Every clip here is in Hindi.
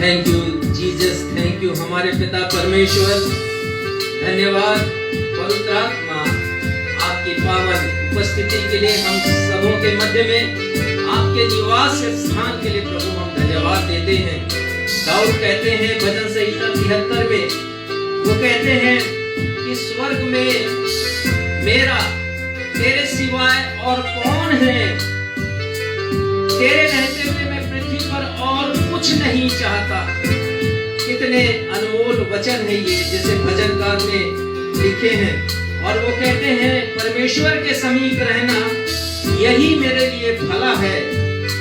Thank you Jesus, thank you हमारे पिता परमेश्वर। धन्यवाद पवित्र आत्मा, आपकी पावन उपस्थिति के लिए हम सबों के मध्य में आपके निवास स्थान के लिए प्रभु हम धन्यवाद देते हैं। दाऊद कहते हैं भजन संहिता 73 में, वो कहते हैं कि स्वर्ग में मेरा तेरे सिवाय और कौन है, तेरे रहते हुए मैं पृथ्वी पर और कुछ नहीं चाहता। कितने अनमोल वचन है ये, जैसे भजनकार ने लिखे हैं। और वो कहते हैं परमेश्वर के समीप रहना यही मेरे लिए भला है।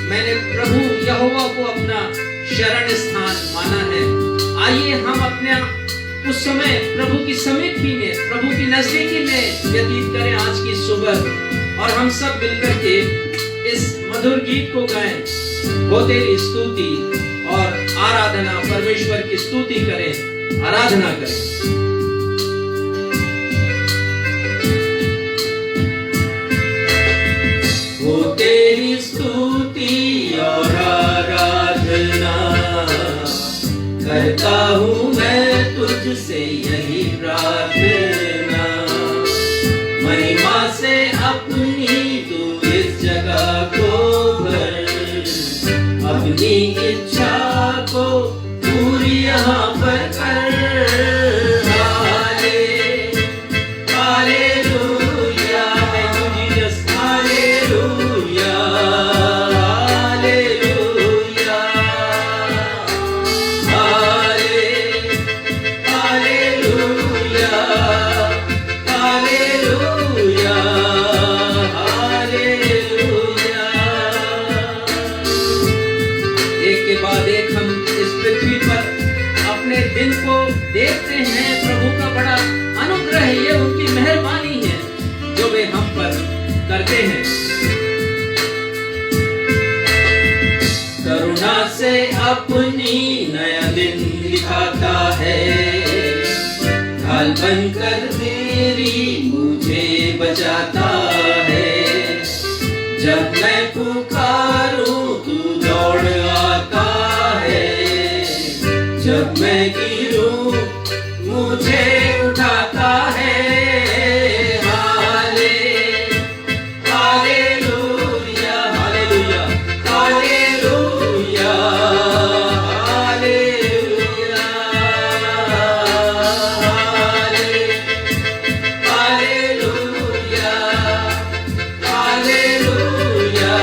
मैंने प्रभु यहोवा को अपना शरण स्थान माना है। आइए हम अपने उस समय प्रभु की समीपी में, प्रभु की नजदीकी में व्यतीत करें आज की सुबह, और हम सब मिलकर के इस मधुर गीत को गाएं। हो तेरी स्तुति और आराधना, परमेश्वर की स्तुति करें, आराधना करें। हो तेरी स्तुति और आराधना करता हूँ मैं तुझसे यही प्रार्थना। महिमा से अपनी तू इस जगह को भर, अपनी इच्छा को पूरी यहाँ पर कर। देखते हैं प्रभु का बड़ा अनुग्रह है, ये उनकी मेहरबानी है जो वे हम पर करते हैं। करुणा से अपनी नया दिन दिखाता है, ढाल बनकर मेरी मुझे बचाता है। जब मैं पुकारूं तू दौड़ आता है, जब मैं मुझे उठाता है। Hallelujah, hallelujah, hallelujah, hallelujah, hallelujah, hallelujah,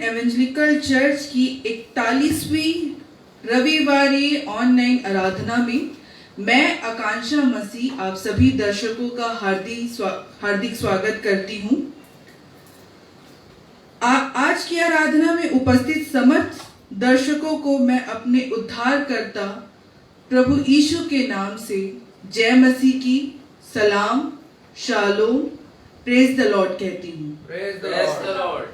evangelical church की 41वीं रविवारी ऑनलाइन आराधना में मैं आकांक्षा मसीह आप सभी दर्शकों का हार्दिक स्वागत करती हूँ। आज की आराधना में उपस्थित समस्त दर्शकों को मैं अपने उद्धारकर्ता प्रभु यीशु के नाम से जय मसीह की सलाम, शालोम, प्रेज द लॉर्ड कहती हूँ। Praise the Lord.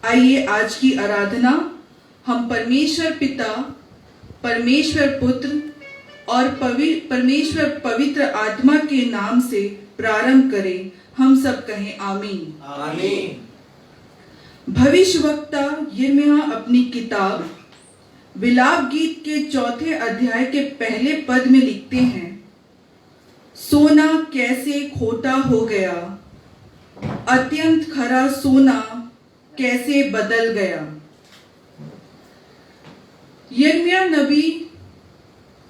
आइए आज की आराधना हम परमेश्वर पिता, परमेश्वर पुत्र और परमेश्वर पवित्र आत्मा के नाम से प्रारंभ करें। हम सब कहें आमीन। आमीन। भविष्यवक्ता यिर्मयाह अपनी किताब विलाप गीत के 4 अध्याय के पहले पद में लिखते हैं, सोना कैसे खोटा हो गया, अत्यंत खरा सोना कैसे बदल गया। यिर्मयाह नबी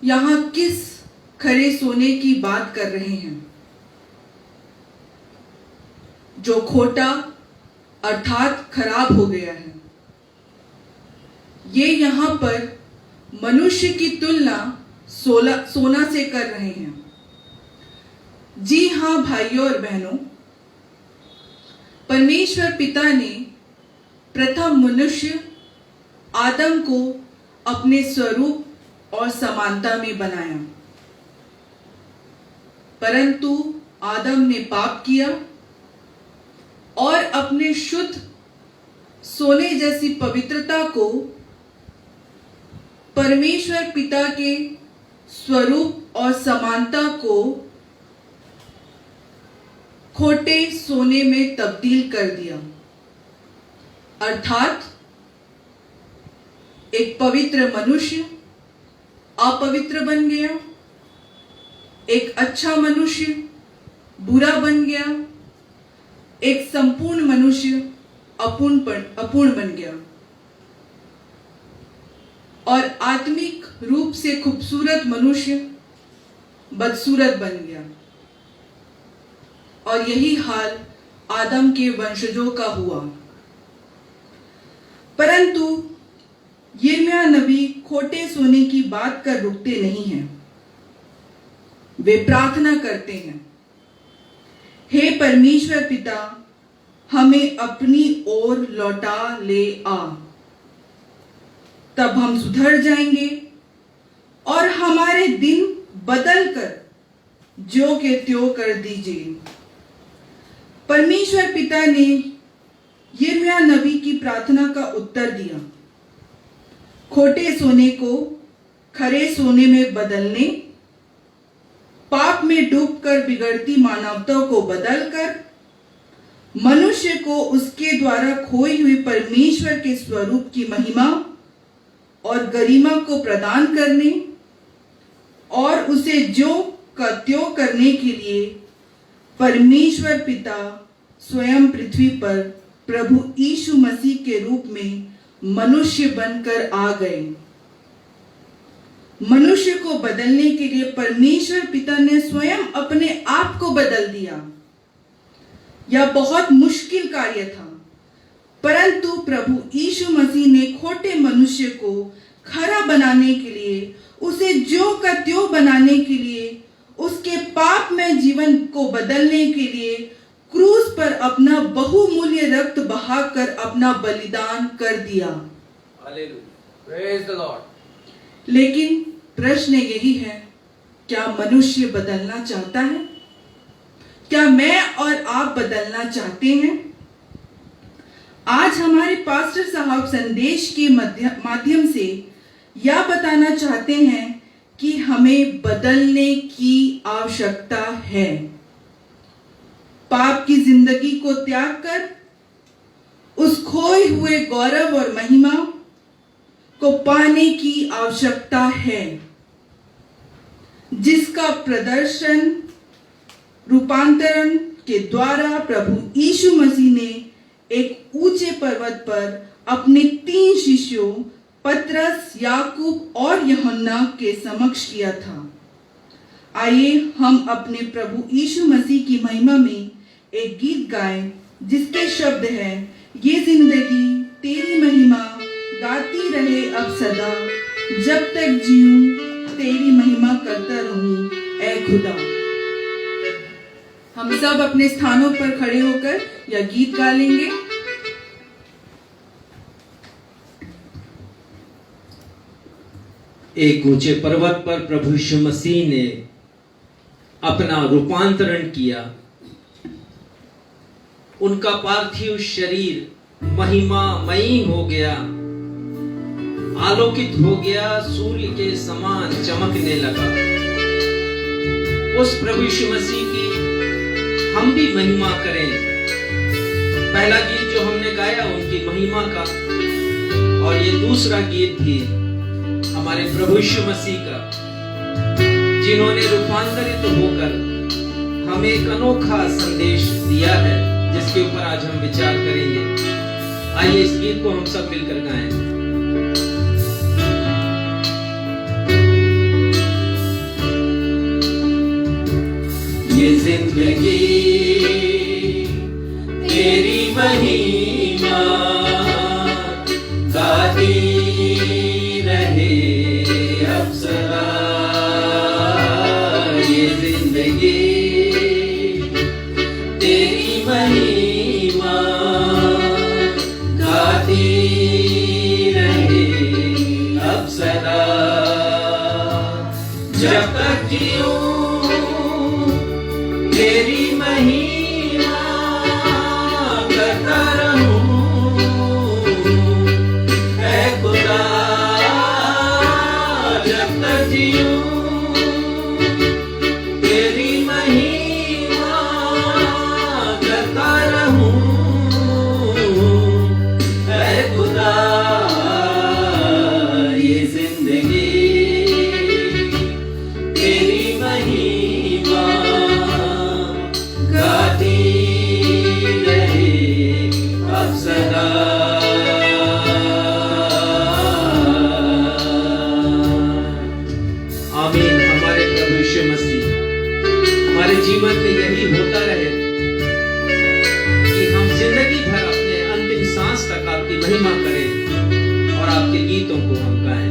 यहाँ किस खरे सोने की बात कर रहे हैं, जो खोटा अर्थात खराब हो गया है। ये यहाँ पर मनुष्य की तुलना सोना से कर रहे हैं। जी हाँ भाइयों और बहनों, परमेश्वर पिता ने प्रथम मनुष्य आदम को अपने स्वरूप और समानता में बनाया, परंतु आदम ने पाप किया और अपने शुद्ध सोने जैसी पवित्रता को परमेश्वर पिता के स्वरूप और समानता को खोटे सोने में तब्दील कर दिया, अर्थात एक पवित्र मनुष्य अपवित्र बन गया, एक अच्छा मनुष्य बुरा बन गया, एक संपूर्ण मनुष्य अपूर्ण बन गया और आत्मिक रूप से खूबसूरत मनुष्य बदसूरत बन गया। और यही हाल आदम के वंशजों का हुआ। परंतु यिर्मयाह नबी खोटे सोने की बात कर रुकते नहीं हैं। वे प्रार्थना करते हैं, हे परमेश्वर पिता, हमें अपनी ओर लौटा ले आ, तब हम सुधर जाएंगे और हमारे दिन बदल कर जो के त्यों कर दीजिए। परमेश्वर पिता ने यिर्मयाह नबी की प्रार्थना का उत्तर दिया। खोटे सोने को खरे सोने में बदलने, पाप में डूबकर बिगड़ती मानवता को बदलकर मनुष्य को उसके द्वारा खोई हुई परमेश्वर के स्वरूप की महिमा और गरिमा को प्रदान करने और उसे जो का त्यों करने के लिए परमेश्वर पिता स्वयं पृथ्वी पर प्रभु यीशु मसीह के रूप में मनुष्य बनकर आ गए। मनुष्य को बदलने के लिए परमेश्वर पिता ने स्वयं अपने आप को बदल दिया। यह बहुत मुश्किल कार्य था, परंतु प्रभु यीशु मसीह ने खोटे मनुष्य को खरा बनाने के लिए, उसे ज्यों का त्यों बनाने के लिए, उसके पाप में जीवन को बदलने के लिए क्रूस पर अपना बहुमूल्य रक्त बहाकर अपना बलिदान कर दिया। Praise the Lord. लेकिन प्रश्न यही है, क्या मनुष्य बदलना चाहता है? क्या मैं और आप बदलना चाहते हैं? आज हमारे पास्टर साहब संदेश के माध्यम से यह बताना चाहते हैं कि हमें बदलने की आवश्यकता है। पाप की जिंदगी को त्याग कर उस खोए हुए गौरव और महिमा को पाने की आवश्यकता है, जिसका प्रदर्शन रूपांतरण के द्वारा प्रभु यीशु मसीह ने एक ऊंचे पर्वत पर अपने 3 शिष्यों पतरस, याकूब और यूहन्ना के समक्ष किया था। आइए हम अपने प्रभु यीशु मसीह की महिमा में एक गीत गाएं, जिसके शब्द हैं, ये जिंदगी तेरी महिमा गाती रहे अब सदा, जब तक जीऊं तेरी महिमा करता रहूं ऐ खुदा। हम सब अपने स्थानों पर खड़े होकर यह गीत गा लेंगे। एक ऊंचे पर्वत पर प्रभु यीशु मसीह ने अपना रूपांतरण किया। उनका पार्थिव शरीर महिमामयी हो गया, आलोकित हो गया, सूर्य के समान चमकने लगा। उस प्रभु यीशु मसीह की हम भी महिमा करें। पहला गीत जो हमने गाया उनकी महिमा का, और ये दूसरा गीत भी हमारे प्रभु यीशु मसीह का, जिन्होंने रूपांतरित होकर हमें एक अनोखा संदेश दिया है, जिसके ऊपर आज हम विचार करेंगे। आइए इस गीत को हम सब मिलकर गाएं। ये जिंदगी तेरी महिमा गाती रहे अब सदा। ये जिंदगी तेरी महिमा गाती रहे अब सदा, जब तक जीऊं तेरी महिमा प्रभु यीशु मसीह, हमारे जीवन में यही होता रहे कि हम जिंदगी भर अपने अंतिम सांस तक आपकी महिमा करें और आपके गीतों को हम गाएं।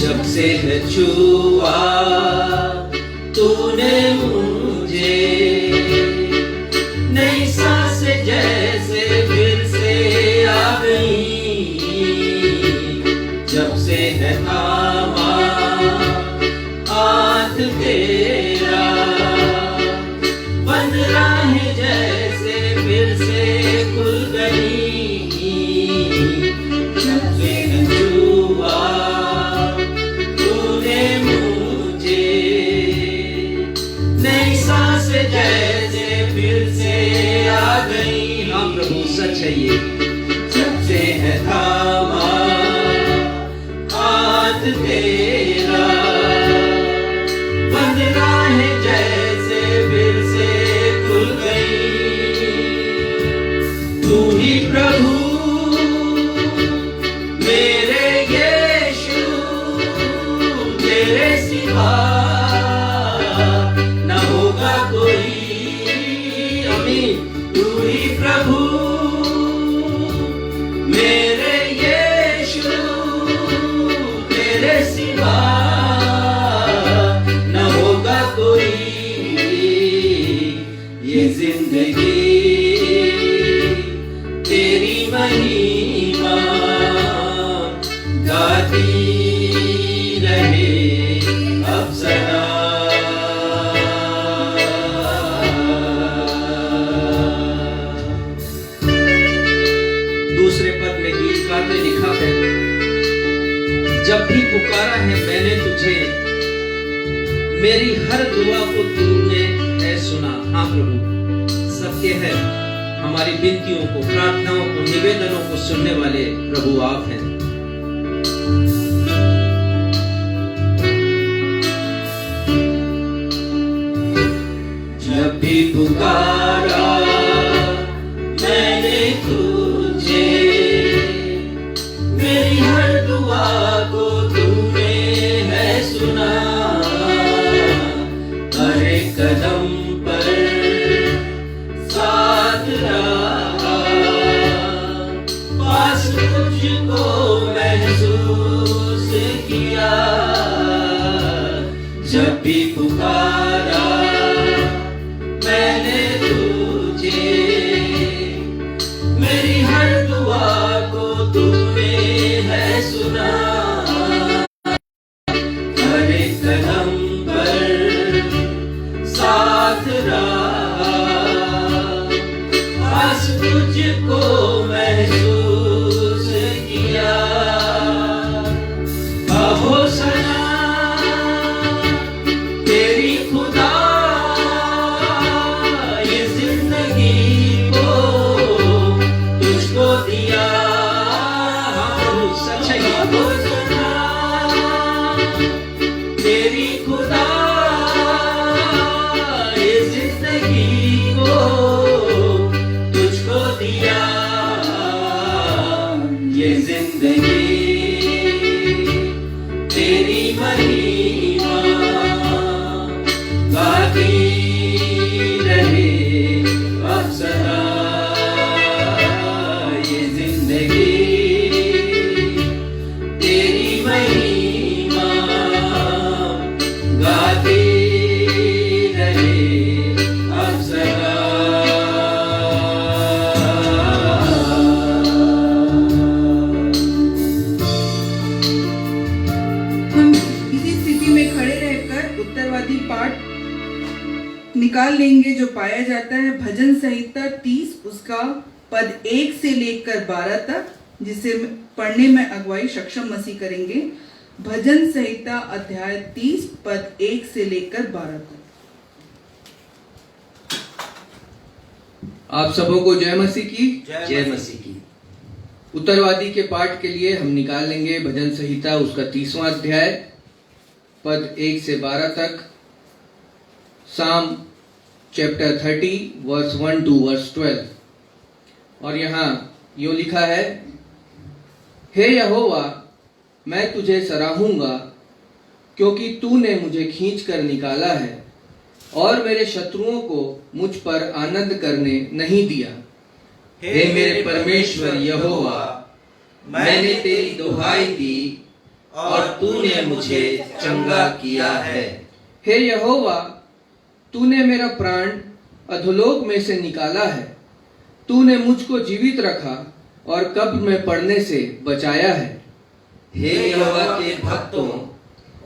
जब से है छुआ तूने मुझे, नई सांस जैसे फिर से आ गई। जब से है थामा हाथ तेरा, बंद राहें जैसे फिर से खुल गई। जब से है छुआ तूने मुझे, नई सांस जैसे फिर से आ गई। हाँ प्रभु सच है ये। जब से है थामा हाथ तेरा, बंद राहें जैसे फिर से खुल गई। तू ही प्रभु मेरे यीशु, तेरे सिवा न होगा कोई। आमीन। तू ही प्रभु मेरे यीशु, तेरे सिवा न होगा कोई। ये जिंदगी तेरी महिमा गाती रहे अब सदा। दूसरे पद में गीतकार ने लिखा है, जब भी पुकारा है मैंने तुझे, मेरी हर दुआ को तूने है सुना। हाँ प्रभु सत्य है, हमारी विनतियों को, प्रार्थनाओं को, निवेदनों को सुनने वाले प्रभु आप हैं। जब भी पुकारा मैंने तुझे, मेरी हर दुआ को तूने है सुना। हर एक कदम पर साथ रहा, पास तुझको महसूस किया। जब भी पुकारा मैंने तुझे, मेरी हर दुआ को तूने है सुना। हर एक कदम पर साथ रहा, पास तुझको महसूस किया। कहो सना तेरी खुदा, ये जिंदगी को तुझको दिया। सच है। कहो सना तेरी खुदा, ये जिंदगी को तुझको दिया। ये जिंदगी तेरी महिमा गाती रहे अब सदा। ये जिंदगी तेरी महिमा गाती रहे अब सदा। हम इसी स्थिति में खड़े रहकर उत्तरवादी पाठ निकाल लेंगे जो पाया जाता है भजन संहिता 30 उसका पद 1 से लेकर 12 तक, जिसे पढ़ने में अगुवाई सक्षम मसीह करेंगे। भजन संहिता अध्याय 30 पद 1 से लेकर 12 तक। आप सबों को जय मसीह की। जय मसीह की। उत्तरवादी के पाठ के लिए हम निकाल लेंगे भजन संहिता उसका 30वां अध्याय पद 1 से 12 तक, साम चैप्टर 30 वर्स 1 to वर्स 12। और यहाँ यो लिखा है, हे यहोवा, मैं तुझे सराहूंगा, क्योंकि तूने मुझे खींचकर निकाला है और मेरे शत्रुओं को मुझ पर आनंद करने नहीं दिया। हे मेरे परमेश्वर यहोवा, मैंने तेरी दुहाई दी और तूने मुझे चंगा किया है। हे यहोवा, तूने मेरा प्राण अधोलोक में से निकाला है। तूने मुझको जीवित रखा और कब्र में पड़ने से बचाया है। हे यहोवा के भक्तों,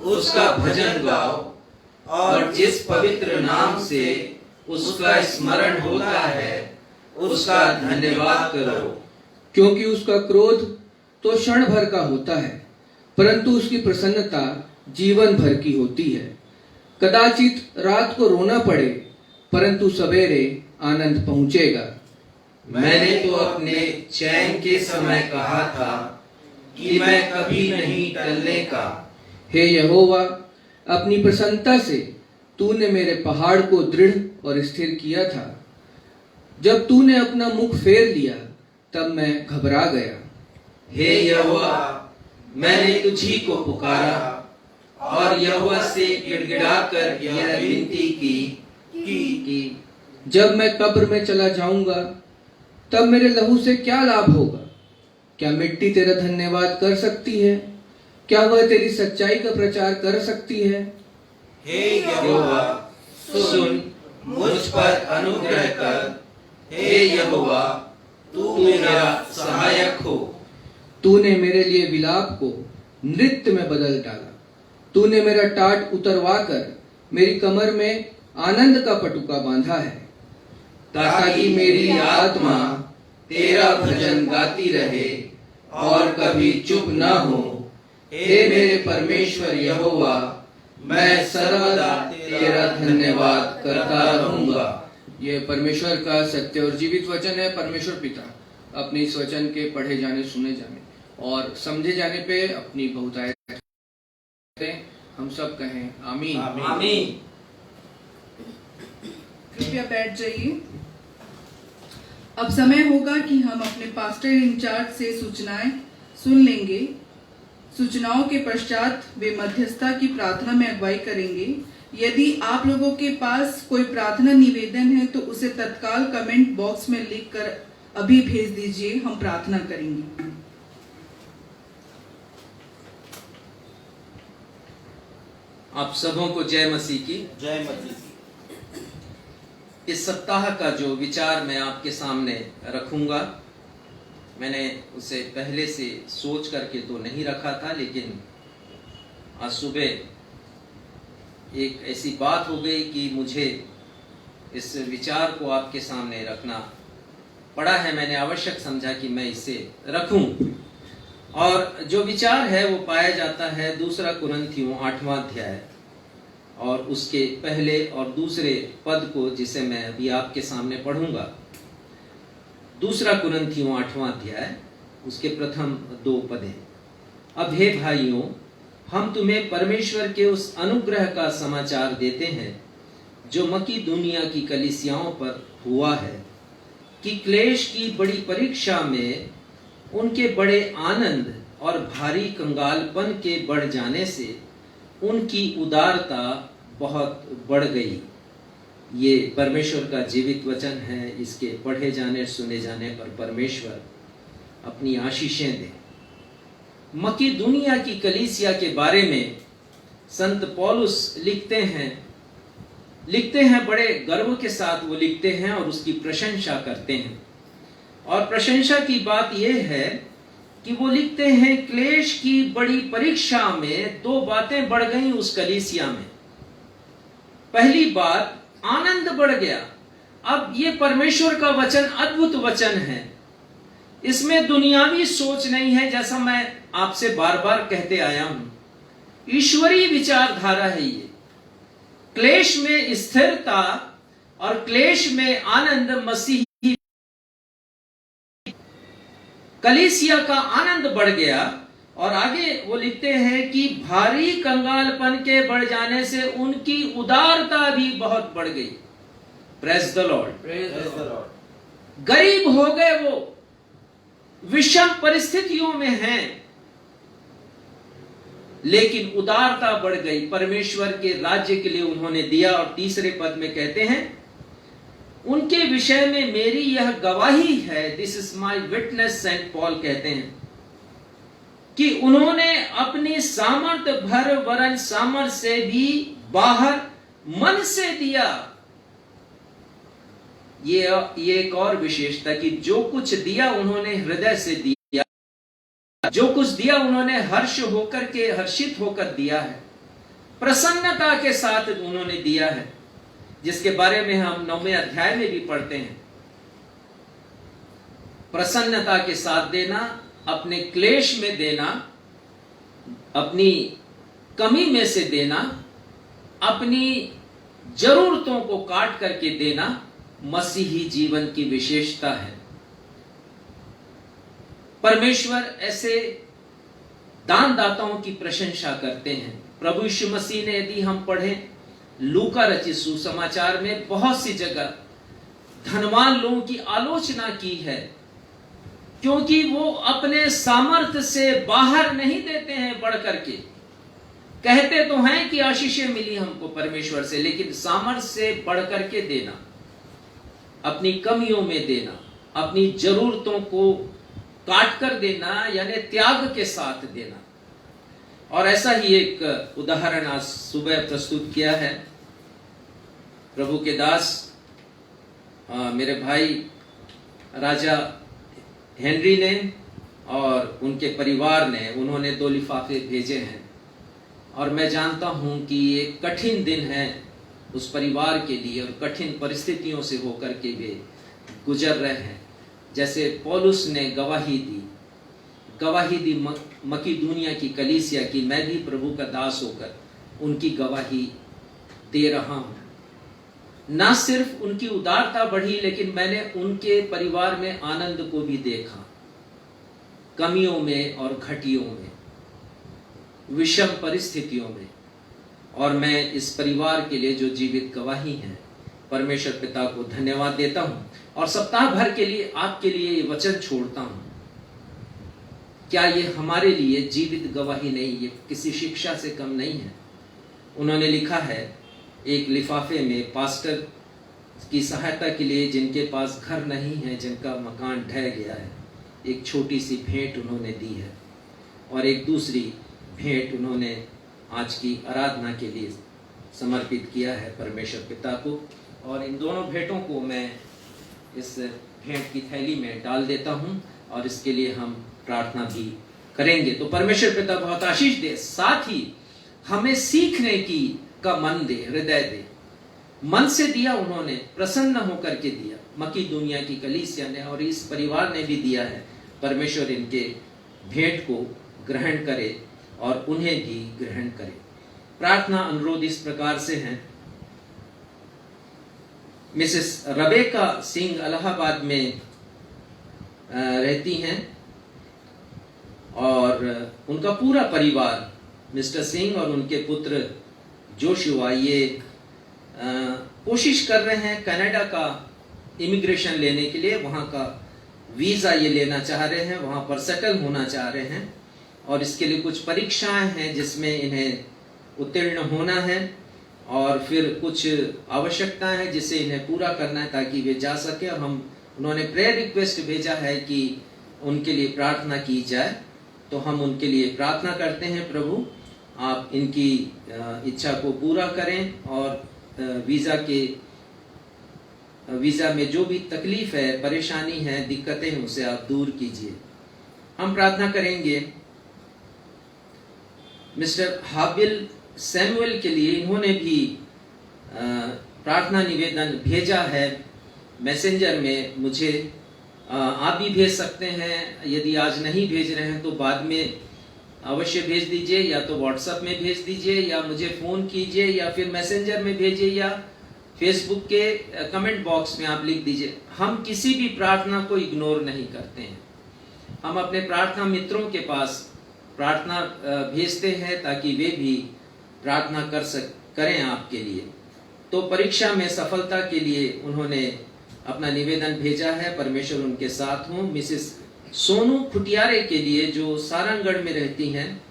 उसका भजन गाओ और जिस पवित्र नाम से उसका स्मरण होता है उसका धन्यवाद करो। क्योंकि उसका क्रोध तो क्षण भर का होता है, परंतु उसकी प्रसन्नता जीवन भर की होती है। कदाचित रात को रोना पड़े, परंतु सवेरे आनंद पहुंचेगा। मैंने तो अपने चैन के समय कहा था कि मैं कभी नहीं टलने का। हे यहोवा, अपनी प्रसन्नता से तूने मेरे पहाड़ को दृढ़ और स्थिर किया था। जब तूने अपना मुख फेर लिया, तब मैं घबरा गया। हे यहोवा, मैंने तुझी को पुकारा और यहोवा से गिड़गिड़ाकर यह विनती की जब मैं कब्र में चला जाऊंगा, तब मेरे लहू से क्या लाभ होगा? क्या मिट्टी तेरा धन्यवाद कर सकती है? क्या वह तेरी सच्चाई का प्रचार कर सकती है? हे यहोवा, सुन, मुझ पर अनुग्रह कर। हे यहोवा, तू मेरा सहायक हो। तूने मेरे लिए विलाप को नृत्य में बदल डाला। तूने मेरा टाट उतरवा कर मेरी कमर में आनंद का पटुका बांधा है, ताकि मेरी आत्मा तेरा भजन गाती रहे और कभी चुप न हो। हे मेरे परमेश्वर यहोवा, मैं सर्वदा तेरा धन्यवाद करता रहूंगा। ये परमेश्वर का सत्य और जीवित वचन है। परमेश्वर पिता अपने इस वचन के पढ़े जाने, सुने जाने और समझे जाने पे अपनी बहुतायत करते हैं। हम सब कहें आमीन। आमीन। कृपया बैठ जाइए। अब समय होगा कि हम अपने पास्टर इंचार्ज से सूचनाएं सुन लेंगे। सूचनाओं के पश्चात वे मध्यस्थता की प्रार्थना में अगुवाई करेंगे। यदि आप लोगों के पास कोई प्रार्थना निवेदन है तो उसे तत्काल कमेंट बॉक्स में लिखकर अभी भेज दीजिए, हम प्रार्थना करेंगे। आप सबों को जय मसीह की। जय मसीह। इस सप्ताह का जो विचार मैं आपके सामने रखूंगा, मैंने उसे पहले से सोच करके तो नहीं रखा था, लेकिन आज सुबह एक ऐसी बात हो गई कि मुझे इस विचार को आपके सामने रखना पड़ा है। मैंने आवश्यक समझा कि मैं इसे रखूं। और जो विचार है वो पाया जाता है 2 कुरिन्थियों 8वां अध्याय और उसके पहले और दूसरे पद को, जिसे मैं अभी आपके सामने पढ़ूंगा। 2 कुरिन्थियों 8वां अध्याय उसके प्रथम 2 पद हैं। अब हे भाइयों, हम तुम्हें परमेश्वर के उस अनुग्रह का समाचार देते हैं जो मकीदुनिया की कलीसियाओं पर हुआ है, कि क्लेश की बड़ी परीक्षा में उनके बड़े आनंद और भारी कंगालपन के बढ़ जाने से उनकी उदारता बहुत बढ़ गई। ये परमेश्वर का जीवित वचन है। इसके पढ़े जाने, सुने जाने पर परमेश्वर अपनी आशीषें दे। मकीदुनिया की कलीसिया के बारे में संत पौलुस लिखते हैं, बड़े गर्व के साथ वो लिखते हैं और उसकी प्रशंसा करते हैं। और प्रशंसा की बात यह है कि वो लिखते हैं, क्लेश की बड़ी परीक्षा में 2 बातें बढ़ गई उस कलीसिया में। पहली बात, आनंद बढ़ गया। अब ये परमेश्वर का वचन अद्भुत वचन है। इसमें दुनियावी सोच नहीं है, जैसा मैं आपसे बार बार कहते आया हूं। ईश्वरीय विचारधारा है ये। क्लेश में स्थिरता और क्लेश में आनंद मसीही। कलीसिया का आनंद बढ़ गया। और आगे वो लिखते हैं कि भारी कंगालपन के बढ़ जाने से उनकी उदारता भी बहुत बढ़ गई। Praise the Lord. गरीब हो गए वो। विषम परिस्थितियों में हैं, लेकिन उदारता बढ़ गई, परमेश्वर के राज्य के लिए उन्होंने दिया। और तीसरे पद में कहते हैं, उनके विषय में मेरी यह गवाही है, this is my witness, Saint Paul कहते हैं कि उन्होंने अपनी सामर्थ भर वरन सामर्थ से भी बाहर मन से दिया। ये एक और विशेषता कि जो कुछ दिया उन्होंने हृदय से दिया, जो कुछ दिया उन्होंने हर्षित होकर दिया है, प्रसन्नता के साथ उन्होंने दिया है, जिसके बारे में हम 9वें अध्याय में भी पढ़ते हैं। प्रसन्नता के साथ देना, अपने क्लेश में देना, अपनी कमी में से देना, अपनी जरूरतों को काट करके देना मसीही जीवन की विशेषता है। परमेश्वर ऐसे दानदाताओं की प्रशंसा करते हैं। प्रभु यीशु मसीह ने, यदि हम पढ़ें लूका रचित सुसमाचार में, बहुत सी जगह धनवान लोगों की आलोचना की है, क्योंकि वो अपने सामर्थ्य से बाहर नहीं देते हैं। बढ़ करके कहते तो हैं कि आशीषें मिली हमको परमेश्वर से, लेकिन सामर्थ्य से बढ़ करके देना, अपनी कमियों में देना, अपनी जरूरतों को काट कर देना, यानी त्याग के साथ देना। और ऐसा ही एक उदाहरण आज सुबह प्रस्तुत किया है प्रभु के दास मेरे भाई राजा हेनरी ने और उनके परिवार ने, उन्होंने 2 लिफाफे भेजे हैं। और मैं जानता हूं कि ये कठिन दिन है उस परिवार के लिए, और कठिन परिस्थितियों से होकर के वे गुजर रहे हैं। जैसे पौलुस ने गवाही दी मकीदुनिया की कलीसिया की, मैं भी प्रभु का दास होकर उनकी गवाही दे रहा हूं। ना सिर्फ उनकी उदारता बढ़ी, लेकिन मैंने उनके परिवार में आनंद को भी देखा, कमियों में और घटियों में, विषम परिस्थितियों में। और मैं इस परिवार के लिए जो जीवित गवाही है, परमेश्वर पिता को धन्यवाद देता हूं। और सप्ताह भर के लिए आपके लिए ये वचन छोड़ता हूं। क्या ये हमारे लिए जीवित गवाही नहीं, ये किसी शिक्षा से कम नहीं है। उन्होंने लिखा है एक लिफाफे में, पास्टर की सहायता के लिए, जिनके पास घर नहीं है, जिनका मकान ढह गया है, एक छोटी सी भेंट उन्होंने दी है। और एक दूसरी भेंट उन्होंने आज की आराधना के लिए समर्पित किया है परमेश्वर पिता को। और इन दोनों भेंटों को मैं इस भेंट की थैली में डाल देता हूं, और इसके लिए हम प्रार्थना भी करेंगे। तो परमेश्वर पिता बहुत आशीष दे, साथ ही हमें सीखने की का मन दे, हृदय दे। मन से दिया उन्होंने, प्रसन्न होकर के दिया, मकीदुनिया की कलीसिया ने और इस परिवार ने भी दिया है। परमेश्वर इनके भेंट को ग्रहण करे और उन्हें भी ग्रहण करे। प्रार्थना अनुरोध इस प्रकार से हैं। मिसेस रबेका सिंह इलाहाबाद में रहती हैं, और उनका पूरा परिवार, मिस्टर सिंह और उनके पुत्र जोशुआ, ये कोशिश कर रहे हैं कनाडा का इमिग्रेशन लेने के लिए। वहाँ का वीज़ा ये लेना चाह रहे हैं, वहाँ पर सेटल होना चाह रहे हैं। और इसके लिए कुछ परीक्षाएं हैं जिसमें इन्हें उत्तीर्ण होना है, और फिर कुछ आवश्यकताएं हैं जिसे इन्हें पूरा करना है ताकि वे जा सके। और उन्होंने प्रेयर रिक्वेस्ट भेजा है कि उनके लिए प्रार्थना की जाए। तो हम उनके लिए प्रार्थना करते हैं। प्रभु, आप इनकी इच्छा को पूरा करें, और वीज़ा में जो भी तकलीफ है, परेशानी है, दिक्कतें हैं, उसे आप दूर कीजिए। हम प्रार्थना करेंगे मिस्टर हाबिल सैमुअल के लिए। इन्होंने भी प्रार्थना निवेदन भेजा है मैसेंजर में मुझे। आप भी भेज सकते हैं, यदि आज नहीं भेज रहे हैं तो बाद में अवश्य भेज दीजिए, या तो व्हाट्सएप में भेज दीजिए, या मुझे फ़ोन कीजिए, या फिर मैसेंजर में भेजिए, या फेसबुक के कमेंट बॉक्स में आप लिख दीजिए। हम किसी भी प्रार्थना को इग्नोर नहीं करते हैं। हम अपने प्रार्थना मित्रों के पास प्रार्थना भेजते हैं ताकि वे भी प्रार्थना करें आपके लिए। तो परीक्षा में सफलता के लिए उन्होंने अपना निवेदन भेजा है। परमेश्वर उनके साथ हो। मिसेस सोनू फुटियारे के लिए जो सारंगगढ़ में रहती हैं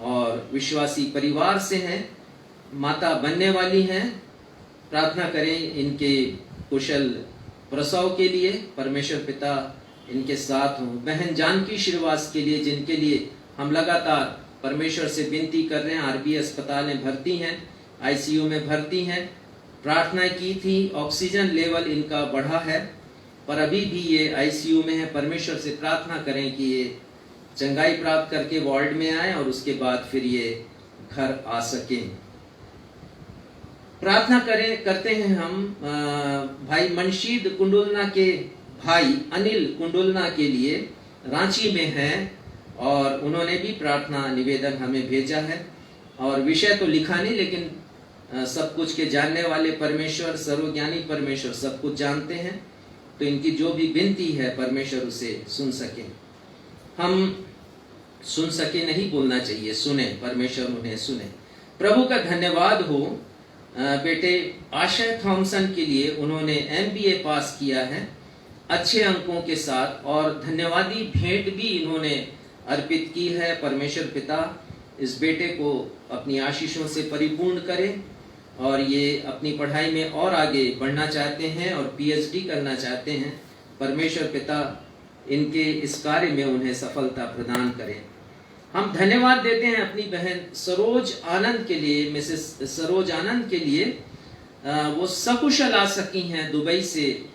और विश्वासी परिवार से हैं, माता बनने वाली हैं। प्रार्थना करें इनके कुशल प्रसव के लिए, परमेश्वर पिता इनके साथ हों। बहन जानकी श्रीवास के लिए, जिनके लिए हम लगातार परमेश्वर से विनती कर रहे हैं, आरबी अस्पताल में भर्ती हैं, आईसीयू में भर्ती हैं। प्रार्थना की थी, ऑक्सीजन लेवल इनका बढ़ा है पर अभी भी ये आईसीयू में है। परमेश्वर से प्रार्थना करें कि ये चंगाई प्राप्त करके वार्ड में आए और उसके बाद फिर ये घर आ सकें। प्रार्थना करते हैं हम भाई मनशीद कुंडुलना के भाई अनिल कुंडुलना के लिए, रांची में हैं और उन्होंने भी प्रार्थना निवेदन हमें भेजा है। और विषय तो लिखा नहीं, लेकिन सब कुछ के जानने वाले परमेश्वर, सर्वज्ञानी परमेश्वर सब कुछ जानते हैं, तो इनकी जो भी विनती है परमेश्वर उसे सुन सके। हम सुन सके नहीं बोलना चाहिए, सुने, परमेश्वर उन्हें सुने। प्रभु का धन्यवाद हो बेटे आशय थॉमसन के लिए, उन्होंने MBA पास किया है अच्छे अंकों के साथ और धन्यवादी भेंट भी इन्होंने अर्पित की है। परमेश्वर पिता इस बेटे को अपनी आशीषों से परिपूर्ण करे और ये अपनी पढ़ाई में और आगे बढ़ना चाहते हैं और PhD करना चाहते हैं। परमेश्वर पिता इनके इस कार्य में उन्हें सफलता प्रदान करें। हम धन्यवाद देते हैं अपनी बहन सरोज आनंद के लिए, मिसेस सरोज आनंद के लिए। वो सकुशल आ सकी हैं दुबई से।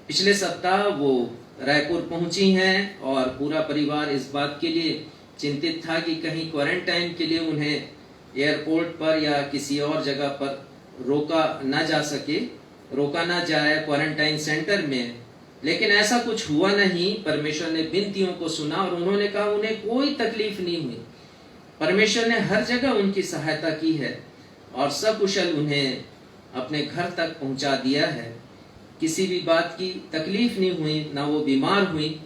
पिछले सप्ताह वो रायपुर पहुंची हैं और पूरा परिवार इस बात के लिए चिंतित था कि कहीं क्वारंटाइन के लिए उन्हें एयरपोर्ट पर या किसी और जगह पर रोका ना जाए क्वारंटाइन सेंटर में, लेकिन ऐसा कुछ हुआ नहीं। परमेश्वर ने विनतियों को सुना और उन्होंने कहा उन्हें कोई तकलीफ नहीं हुई। परमेश्वर ने हर जगह उनकी सहायता की है और सकुशल उन्हें अपने घर तक पहुंचा दिया है। किसी भी बात की तकलीफ नहीं हुई, ना वो बीमार हुई,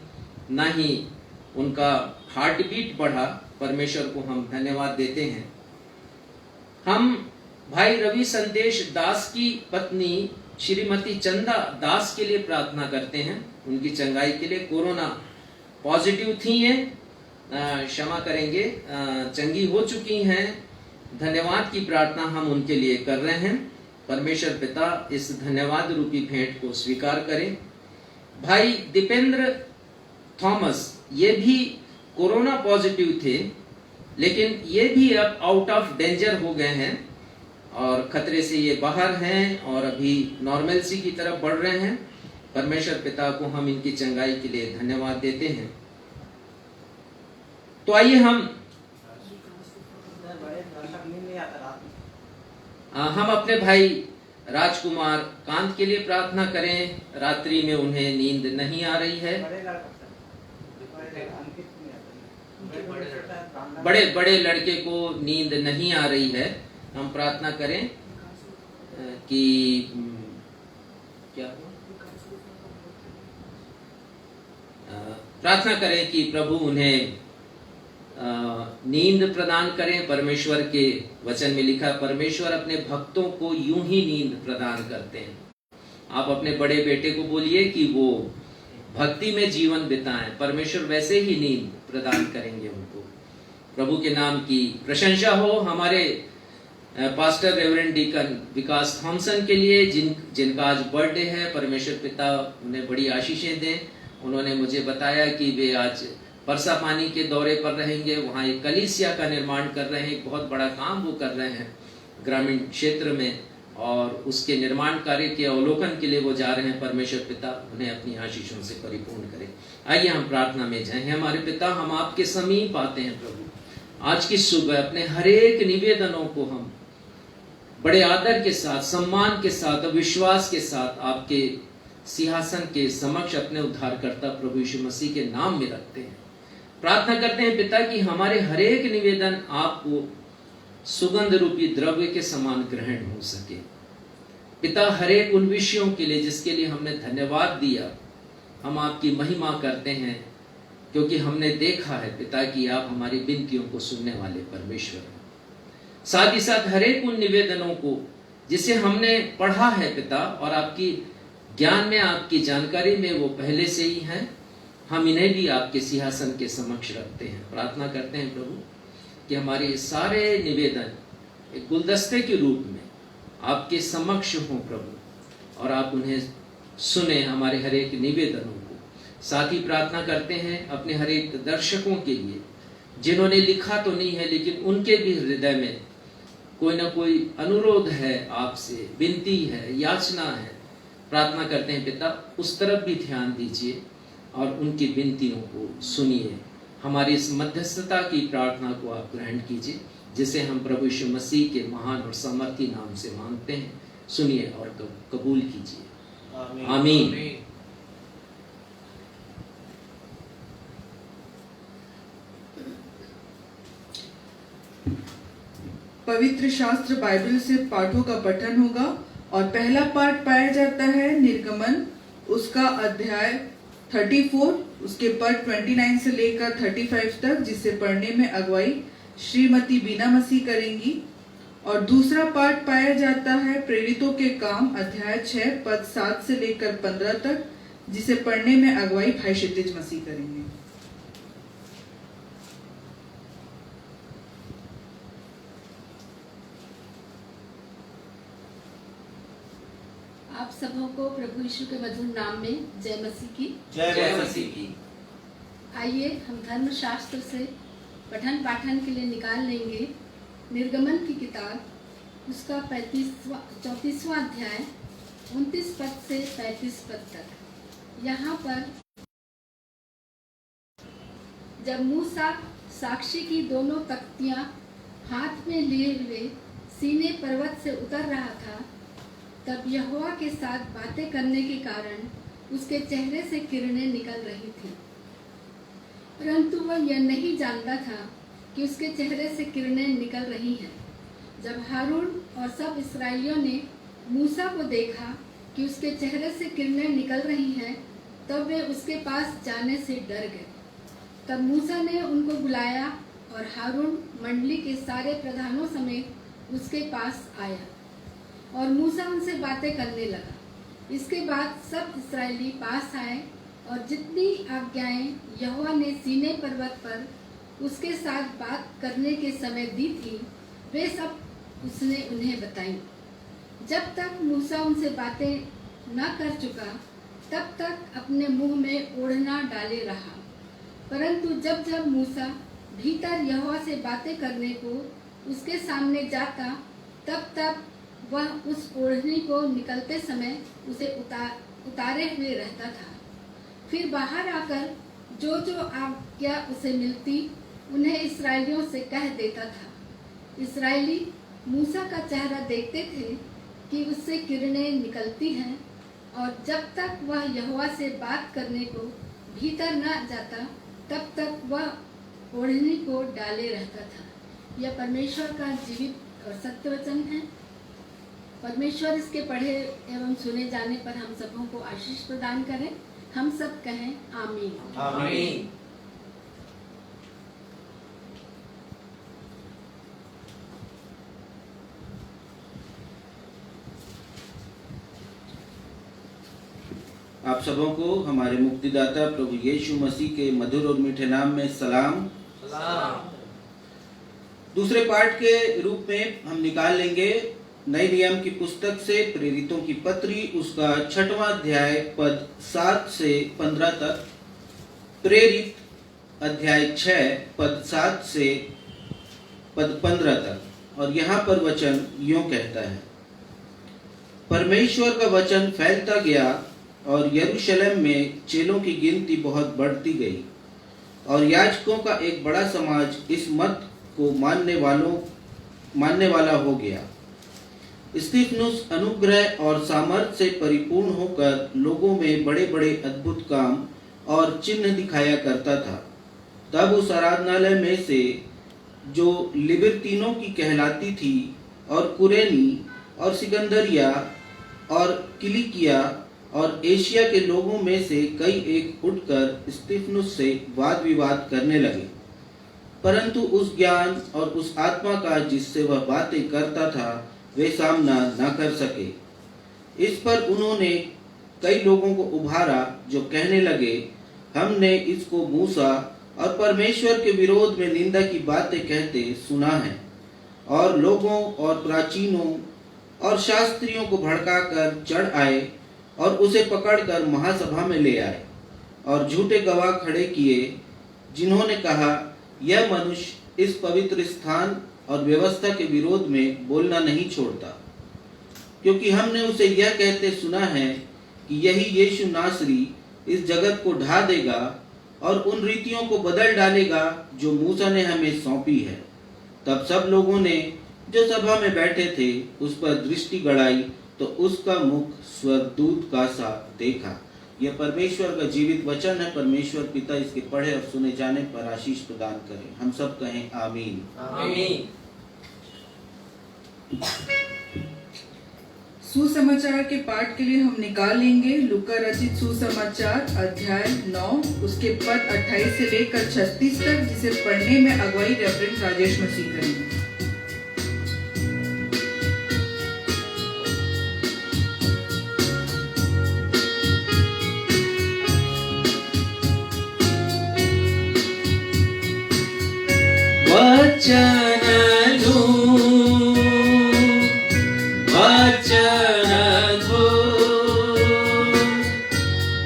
ना ही उनका हार्ट बीट बढ़ा। परमेश्वर को हम धन्यवाद देते हैं। हम भाई रवि संदेश दास की पत्नी श्रीमती चंदा दास के लिए प्रार्थना करते हैं, उनकी चंगाई के लिए। कोरोना पॉजिटिव थी ये, क्षमा करेंगे, चंगी हो चुकी हैं। धन्यवाद की प्रार्थना हम उनके लिए कर रहे हैं। परमेश्वर पिता इस धन्यवाद रूपी भेंट को स्वीकार करें। भाई दीपेंद्र थॉमस, ये भी कोरोना पॉजिटिव थे, लेकिन ये भी अब आउट ऑफ डेंजर हो गए हैं और खतरे से ये बाहर हैं और अभी नॉर्मलसी की तरफ बढ़ रहे हैं। परमेश्वर पिता को हम इनकी चंगाई के लिए धन्यवाद देते हैं। तो आइए हम अपने भाई राजकुमार कांत के लिए प्रार्थना करें। रात्रि में उन्हें नींद नहीं आ रही है। बड़े लड़के को नींद नहीं आ रही है। हम प्रार्थना करें कि प्रार्थना करें कि प्रभु उन्हें नींद प्रदान करें। परमेश्वर के वचन में लिखा, परमेश्वर अपने भक्तों को यूं ही नींद प्रदान करते हैं। आप अपने बड़े बेटे को बोलिए कि वो भक्ति में जीवन बिताएं, परमेश्वर वैसे ही नींद प्रदान करेंगे उनको। प्रभु के नाम की प्रशंसा हो। हमारे पास्टर रेवरेंड डीकन विकास थॉमसन के लिए, जिनका आज बर्थडे है, परमेश्वर पिता उन्हें बड़ी आशीषें दें। उन्होंने मुझे बताया कि वे आज परसा पानी के दौरे पर रहेंगे, वहाँ एक कलीसिया का निर्माण कर रहे हैं। एक बहुत बड़ा काम वो कर रहे हैं ग्रामीण क्षेत्र में और उसके निर्माण कार्य के अवलोकन के लिए वो जा रहे हैं। परमेश्वर पिता उन्हें अपनी आशीषों से परिपूर्ण करें। आइए हम प्रार्थना में जाएं। हमारे पिता, हम आपके समीप आते हैं प्रभु। आज की सुबह अपने हर एक निवेदनों को हम बड़े आदर के साथ, सम्मान के साथ और विश्वास के साथ आपके सिंहासन के समक्ष अपने उद्धारकर्ता प्रभु यीशु मसीह के नाम में रखते हैं। प्रार्थना करते हैं पिता कि हमारे हर एक निवेदन आपको सुगंध रूपी द्रव्य के समान ग्रहण हो सके। पिता, हर एक उन विषयों के लिए जिसके लिए हमने धन्यवाद दिया, हम आपकी महिमा करते हैं, क्योंकि हमने देखा है पिता कि आप हमारी विनतियों को सुनने वाले परमेश्वर हैं। साथ ही साथ हर एक उन निवेदनों को जिसे हमने पढ़ा है पिता, और आपकी ज्ञान में, आपकी जानकारी में वो पहले से ही हैं, हम इन्हें भी आपके सिंहासन के समक्ष रखते हैं। प्रार्थना करते हैं प्रभु कि हमारे ये सारे निवेदन एक गुलदस्ते के रूप में आपके समक्ष हों प्रभु, और आप उन्हें सुने, हमारे हर एक निवेदनों को। साथ ही प्रार्थना करते हैं अपने हर एक दर्शकों के लिए, जिन्होंने लिखा तो नहीं है लेकिन उनके भी हृदय में कोई ना कोई अनुरोध है, आपसे विनती है, याचना है। प्रार्थना करते हैं पिता, उस तरफ भी ध्यान दीजिए और उनकी विनतियों को सुनिए। हमारी इस मध्यस्थता की प्रार्थना को आप ग्रहण कीजिए, जिसे हम प्रभु यीशु मसीह के महान और सामर्थी नाम से मांगते हैं। सुनिए और कबूल कीजिए। आमीन। पवित्र शास्त्र बाइबल से पाठों का पठन होगा और पहला पाठ पाया जाता है निर्गमन, उसका अध्याय 34, उसके पद 29 से लेकर 35 तक, जिसे पढ़ने में अगुवाई श्रीमती बीना मसीह करेंगी। और दूसरा पाठ पाया जाता है प्रेरितों के काम अध्याय 6 पद 7 से लेकर 15 तक, जिसे पढ़ने में अगुवाई भाई क्षितिज मसीह करेंगे। आप सबों को प्रभु यीशु के मधुर नाम में जय मसीह की। जय मसीह की। आइए हम धर्म शास्त्र से पठन पाठन के लिए निकाल लेंगे निर्गमन की किताब, उसका 34वां अध्याय 29 पद से 35 पद तक। यहाँ पर जब मूसा साक्षी की दोनों तख्तियां हाथ में लिए हुए सीने पर्वत से उतर रहा था, तब यहोवा के साथ बातें करने के कारण उसके चेहरे से किरणें निकल रही थी, परंतु वह यह नहीं जानता था कि उसके चेहरे से किरणें निकल रही हैं। जब हारून और सब इस्राएलियों ने मूसा को देखा कि उसके चेहरे से किरणें निकल रही हैं, तब वे उसके पास जाने से डर गए। तब मूसा ने उनको बुलाया और हारून मंडली के सारे प्रधानों समेत उसके पास आया और मूसा उनसे बातें करने लगा। इसके बाद सब इस्राएली पास आए और जितनी आज्ञाएं यहोवा ने सीनै पर्वत पर उसके साथ बात करने के समय दी थी, वे सब उसने उन्हें बताई। जब तक मूसा उनसे बातें न कर चुका, तब तक अपने मुंह में ओढ़ना डाले रहा। परंतु जब जब मूसा भीतर यहोवा से बातें करने को उसके सामने जाता, तब तब वह उस ओढ़नी को निकलते समय उसे उतारे हुए रहता था। फिर बाहर आकर जो जो आज्ञा उसे मिलती, उन्हें इस्राएलियों से कह देता था। इस्राएली मूसा का चेहरा देखते थे कि उससे किरणें निकलती हैं, और जब तक वह यहोवा से बात करने को भीतर न जाता, तब तक वह ओढ़नी को डाले रहता था। यह परमेश्वर का जीवित और सत्य वचन है। परमेश्वर इसके पढ़े एवं सुने जाने पर हम सबों को आशीष प्रदान करें। हम सब कहें आमीन। आमीन। आप सबों को हमारे मुक्तिदाता प्रभु यीशु मसीह के मधुर और मीठे नाम में सलाम। दूसरे पाठ के रूप में हम निकाल लेंगे नए नियम की पुस्तक से प्रेरितों की पत्री, उसका 6वां अध्याय पद 7 से 15 तक। प्रेरित अध्याय 6 पद 7 से पद 15 तक। और यहाँ पर वचन यूं कहता है, परमेश्वर का वचन फैलता गया और यरूशलेम में चेलों की गिनती बहुत बढ़ती गई, और याजकों का एक बड़ा समाज इस मत को मानने वाला हो गया। स्तिफनुस अनुग्रह और सामर्थ से परिपूर्ण होकर लोगों में बड़े बड़े अद्भुत काम और चिन्ह दिखाया करता था। तब उस आराधनालय में से जो लिबर्तीनों की कहलाती थी और कुरेनी और सिकंदरिया और किलिकिया और एशिया के लोगों में से कई एक उठकर स्तिफनुस से वाद विवाद करने लगे, परंतु उस ज्ञान और उस आत्मा का जिससे वह बातें करता था वे सामना न कर सके। इस पर उन्होंने कई लोगों को उभारा जो कहने लगे, हमने इसको मूसा और परमेश्वर के विरोध में निंदा की बातें कहते सुना है, और लोगों और प्राचीनों और शास्त्रियों को भड़काकर चढ़ आए और उसे पकड़कर महासभा में ले आए और झूठे गवाह खड़े किए, जिन्होंने कहा, यह मनुष्य इस पवित्र स्थान और व्यवस्था के विरोध में बोलना नहीं छोड़ता, क्योंकि हमने उसे यह कहते सुना है कि यही यीशु नासरी इस जगत को ढा देगा और उन रीतियों को बदल डालेगा जो मूसा ने हमें सौंपी है। तब सब लोगों ने जो सभा में बैठे थे उस पर दृष्टि गड़ाई, तो उसका मुख स्वर्गदूत का सा देखा। यह परमेश्वर का जीवित वचन है। परमेश्वर पिता इसके पढ़े और सुने जाने पर आशीष प्रदान करे। हम सब कहें आमीन। आमीन। सुसमाचार के पाठ के लिए हम निकाल लेंगे लूका रचित सुसमाचार अध्याय 9, उसके पद 28 से लेकर 36 तक, जिसे पढ़ने में अगुवाई रेवरेंड राजेश मसीह करेंगे। वचन दूं, वचन दूं,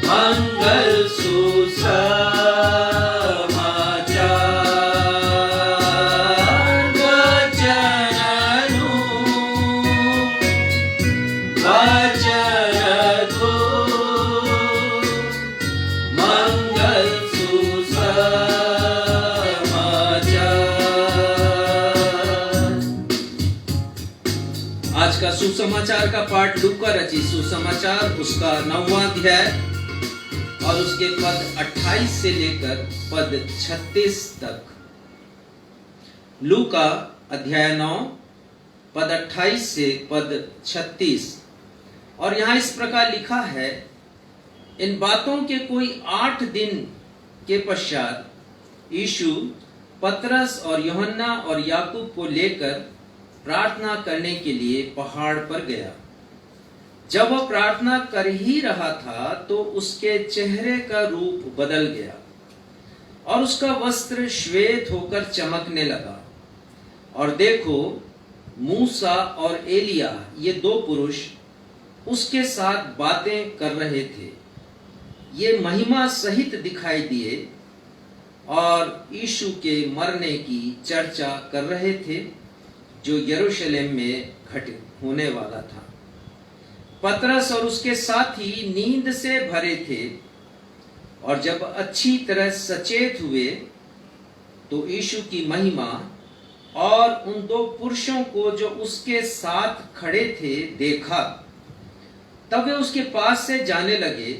मंगल सुसमाचार। वचन दूं, वचन दूं, मंगल आज का सुसमाचार का पाठ लूका रचित सुसमाचार उसका 9वां अध्याय और उसके पद 28 से लेकर पद 36 तक। लूका अध्याय 9 पद 28 से पद 36। और यहाँ इस प्रकार लिखा है, इन बातों के कोई 8 दिन के पश्चात यीशु पतरस और यूहन्ना और याकूब को लेकर प्रार्थना करने के लिए पहाड़ पर गया। जब वह प्रार्थना कर ही रहा था तो उसके चेहरे का रूप बदल गया और उसका वस्त्र श्वेत होकर चमकने लगा। और देखो, मूसा और एलिया, ये 2 पुरुष उसके साथ बातें कर रहे थे। ये महिमा सहित दिखाई दिए और यीशु के मरने की चर्चा कर रहे थे, जो यरूशलेम में घटित होने वाला था। पतरस और उसके साथी नींद से भरे थे, और जब अच्छी तरह सचेत हुए तो यीशु की महिमा और उन 2 पुरुषों को जो उसके साथ खड़े थे देखा। तब वे उसके पास से जाने लगे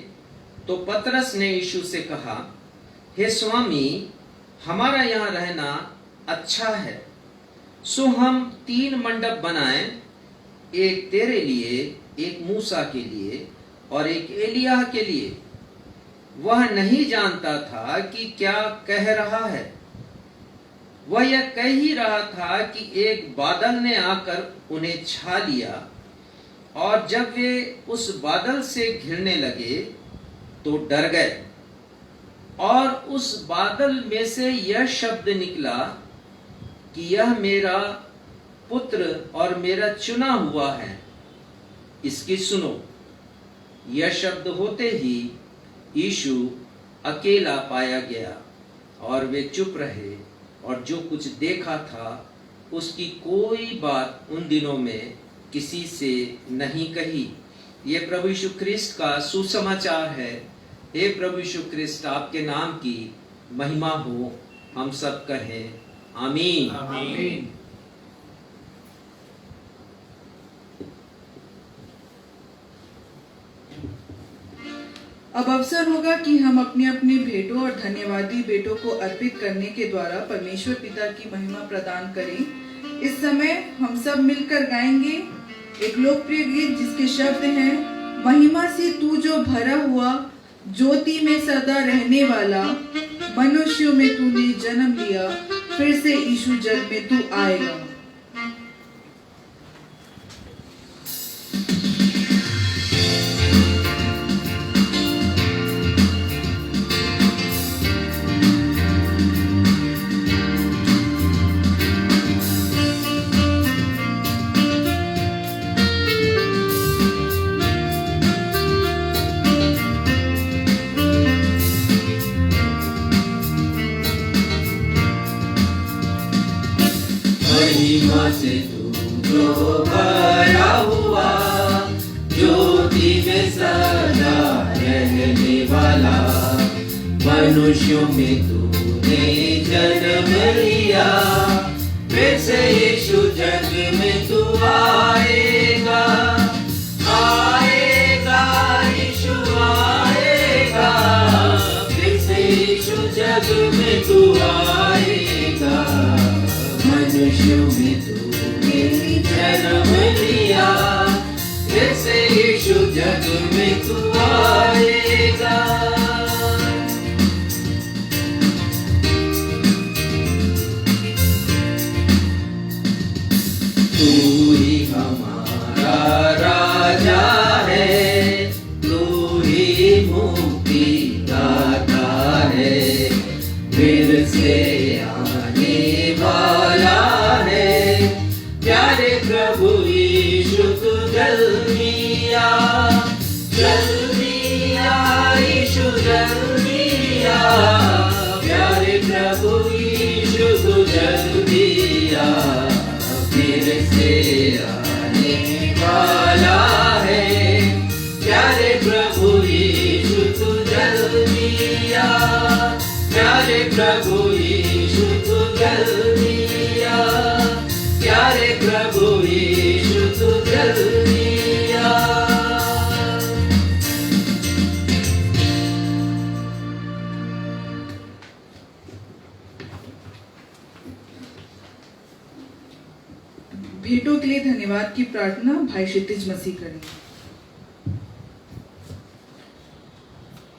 तो पतरस ने यीशु से कहा, हे स्वामी, हमारा यहाँ रहना अच्छा है। सो हम 3 मंडप बनाएं, एक तेरे लिए, एक मूसा के लिए और एक एलिय्याह के लिए। वह नहीं जानता था कि क्या कह रहा है। वह यह कह ही रहा था कि एक बादल ने आकर उन्हें छा लिया, और जब वे उस बादल से घिरने लगे तो डर गए। और उस बादल में से यह शब्द निकला कि यह मेरा पुत्र और मेरा चुना हुआ है, इसकी सुनो। यह शब्द होते ही यीशु अकेला पाया गया और वे चुप रहे, और जो कुछ देखा था उसकी कोई बात उन दिनों में किसी से नहीं कही। ये प्रभु यीशु ख्रिस्त का सुसमाचार है। हे प्रभु यीशु ख्रिस्त, आपके नाम की महिमा हो। हम सब कहें आमीन। आमीन। अब अवसर होगा कि हम अपनी अपनी भेंटों और धन्यवादी भेंटों को अर्पित करने के द्वारा परमेश्वर पिता की महिमा प्रदान करें। इस समय हम सब मिलकर गाएंगे एक लोकप्रिय गीत जिसके शब्द हैं, महिमा से तू जो भरा हुआ, ज्योति में सदा रहने वाला, मनुष्यों में तूने जन्म लिया, फिर से यीशु जग में तू आएगा। महिमा से तू जो भरा हुआ, ज्योति में सदा रहने वाला, मनुष्यों में तूने जन्म लिया, फिर से यीशु जग में तू आएगा, आएगा यीशु आएगा, फिर से यीशु जग में तू आएगा, मनुष्यों में तूने जन्म लिया, फिर से यीशु जग में तू आएगा। तू ही हमारा राजा है, तू ही मुक्ति दाता है, फिर से आने वाला है, प्यारे प्रभु यीशु तू जल्दी आ, जल्दी आ यीशु जल्दी आ, प्यारे प्रभु यीशु तू जल्दी आ, फिर से आने वाला है, प्यारे प्रभु यीशु तू जल्दी आ, प्यारे प्रभु यीशु तू जल्दी आ, प्यारे प्रभु यीशु तू जल्दी आ। भेंटों के लिए धन्यवाद की प्रार्थना भाई क्षितिज मसीह करें।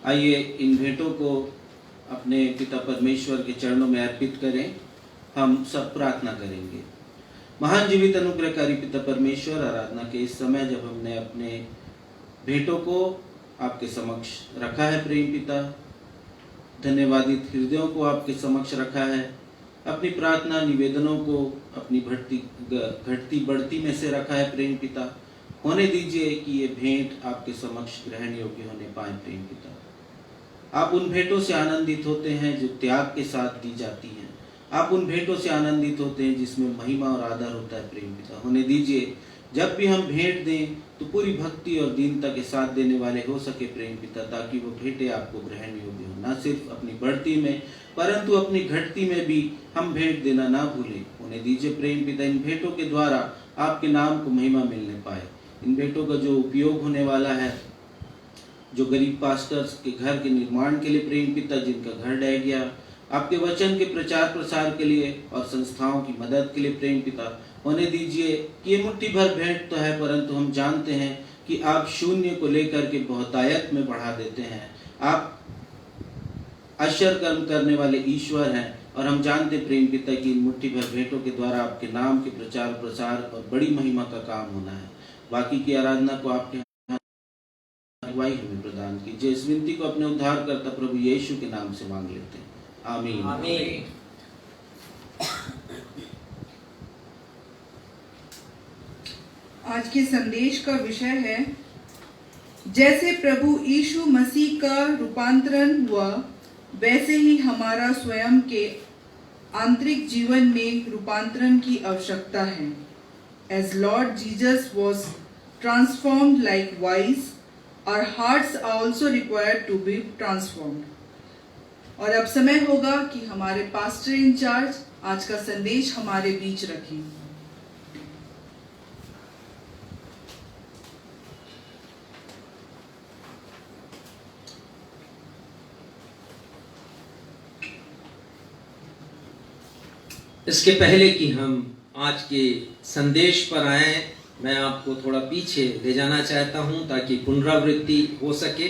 आइए इन भेंटों को अपने पिता परमेश्वर के चरणों में अर्पित करें। हम सब प्रार्थना करेंगे। महान जीवित अनुग्रहकारी पिता परमेश्वर, आराधना के इस समय जब हमने अपने भेंटों को आपके समक्ष रखा है, प्रेम पिता, धन्यवादित हृदयों को आपके समक्ष रखा है, अपनी प्रार्थना निवेदनों को अपनी घटती बढ़ती में से रखा है, प्रेम पिता, होने दीजिए कि ये भेंट आपके समक्ष ग्रहण योग्य होने पाए, प्रेम पिता। आप उन भेंटों से आनंदित होते हैं जो त्याग के साथ दी जाती हैं। आप उन भेंटों से आनंदित होते हैं जिसमें महिमा और आदर होता है, प्रेम पिता। होने दीजिए जब भी हम भेंट दें तो पूरी भक्ति और दीनता के साथ देने वाले हो सके, प्रेम पिता, ताकि वो भेंटें आपको ग्रहण योग्य हो, न सिर्फ अपनी बढ़ती में परंतु अपनी घटती में भी हम भेंट देना ना भूलें। होने दीजिए प्रेम पिता, इन भेंटों के द्वारा आपके नाम को महिमा मिलने पाए। इन भेंटों का जो उपयोग होने वाला है, जो गरीब पास्टर्स के घर के निर्माण के लिए, प्रेम पिता, जिनका घर ढह गया, आपके वचन के प्रचार प्रसार के लिए और संस्थाओं की मदद के लिए, प्रेम पिता, होने दीजिए कि ये मुट्ठी भर भेंट तो है, परंतु हम जानते हैं कि आप शून्य को लेकर के बहुतायत में बढ़ा देते हैं। आप आश्चर्य कर्म करने वाले ईश्वर हैं और हम जानते प्रेम पिता कि इन मुट्ठी भर भेंटों के द्वारा आपके नाम के प्रचार प्रसार और बड़ी महिमा का काम होना है। बाकी की आराधना को आपके अगुवाई हमें प्रदान कीजिए। इस विनती को अपने उद्धारकर्ता प्रभु यीशु के नाम से मांग लेते हैं, आमीन। आमीन। आज के संदेश का विषय है, जैसे प्रभु यीशु मसीह का रूपांतरण हुआ वैसे ही हमारा स्वयं के आंतरिक जीवन में रूपांतरण की आवश्यकता है। As Lord Jesus was transformed likewise, our hearts are also required to be transformed. और अब समय होगा कि हमारे पास्टर इंचार्ज आज का संदेश हमारे बीच रखें। इसके पहले कि हम आज के संदेश पर आए, मैं आपको थोड़ा पीछे ले जाना चाहता हूं ताकि पुनरावृत्ति हो सके,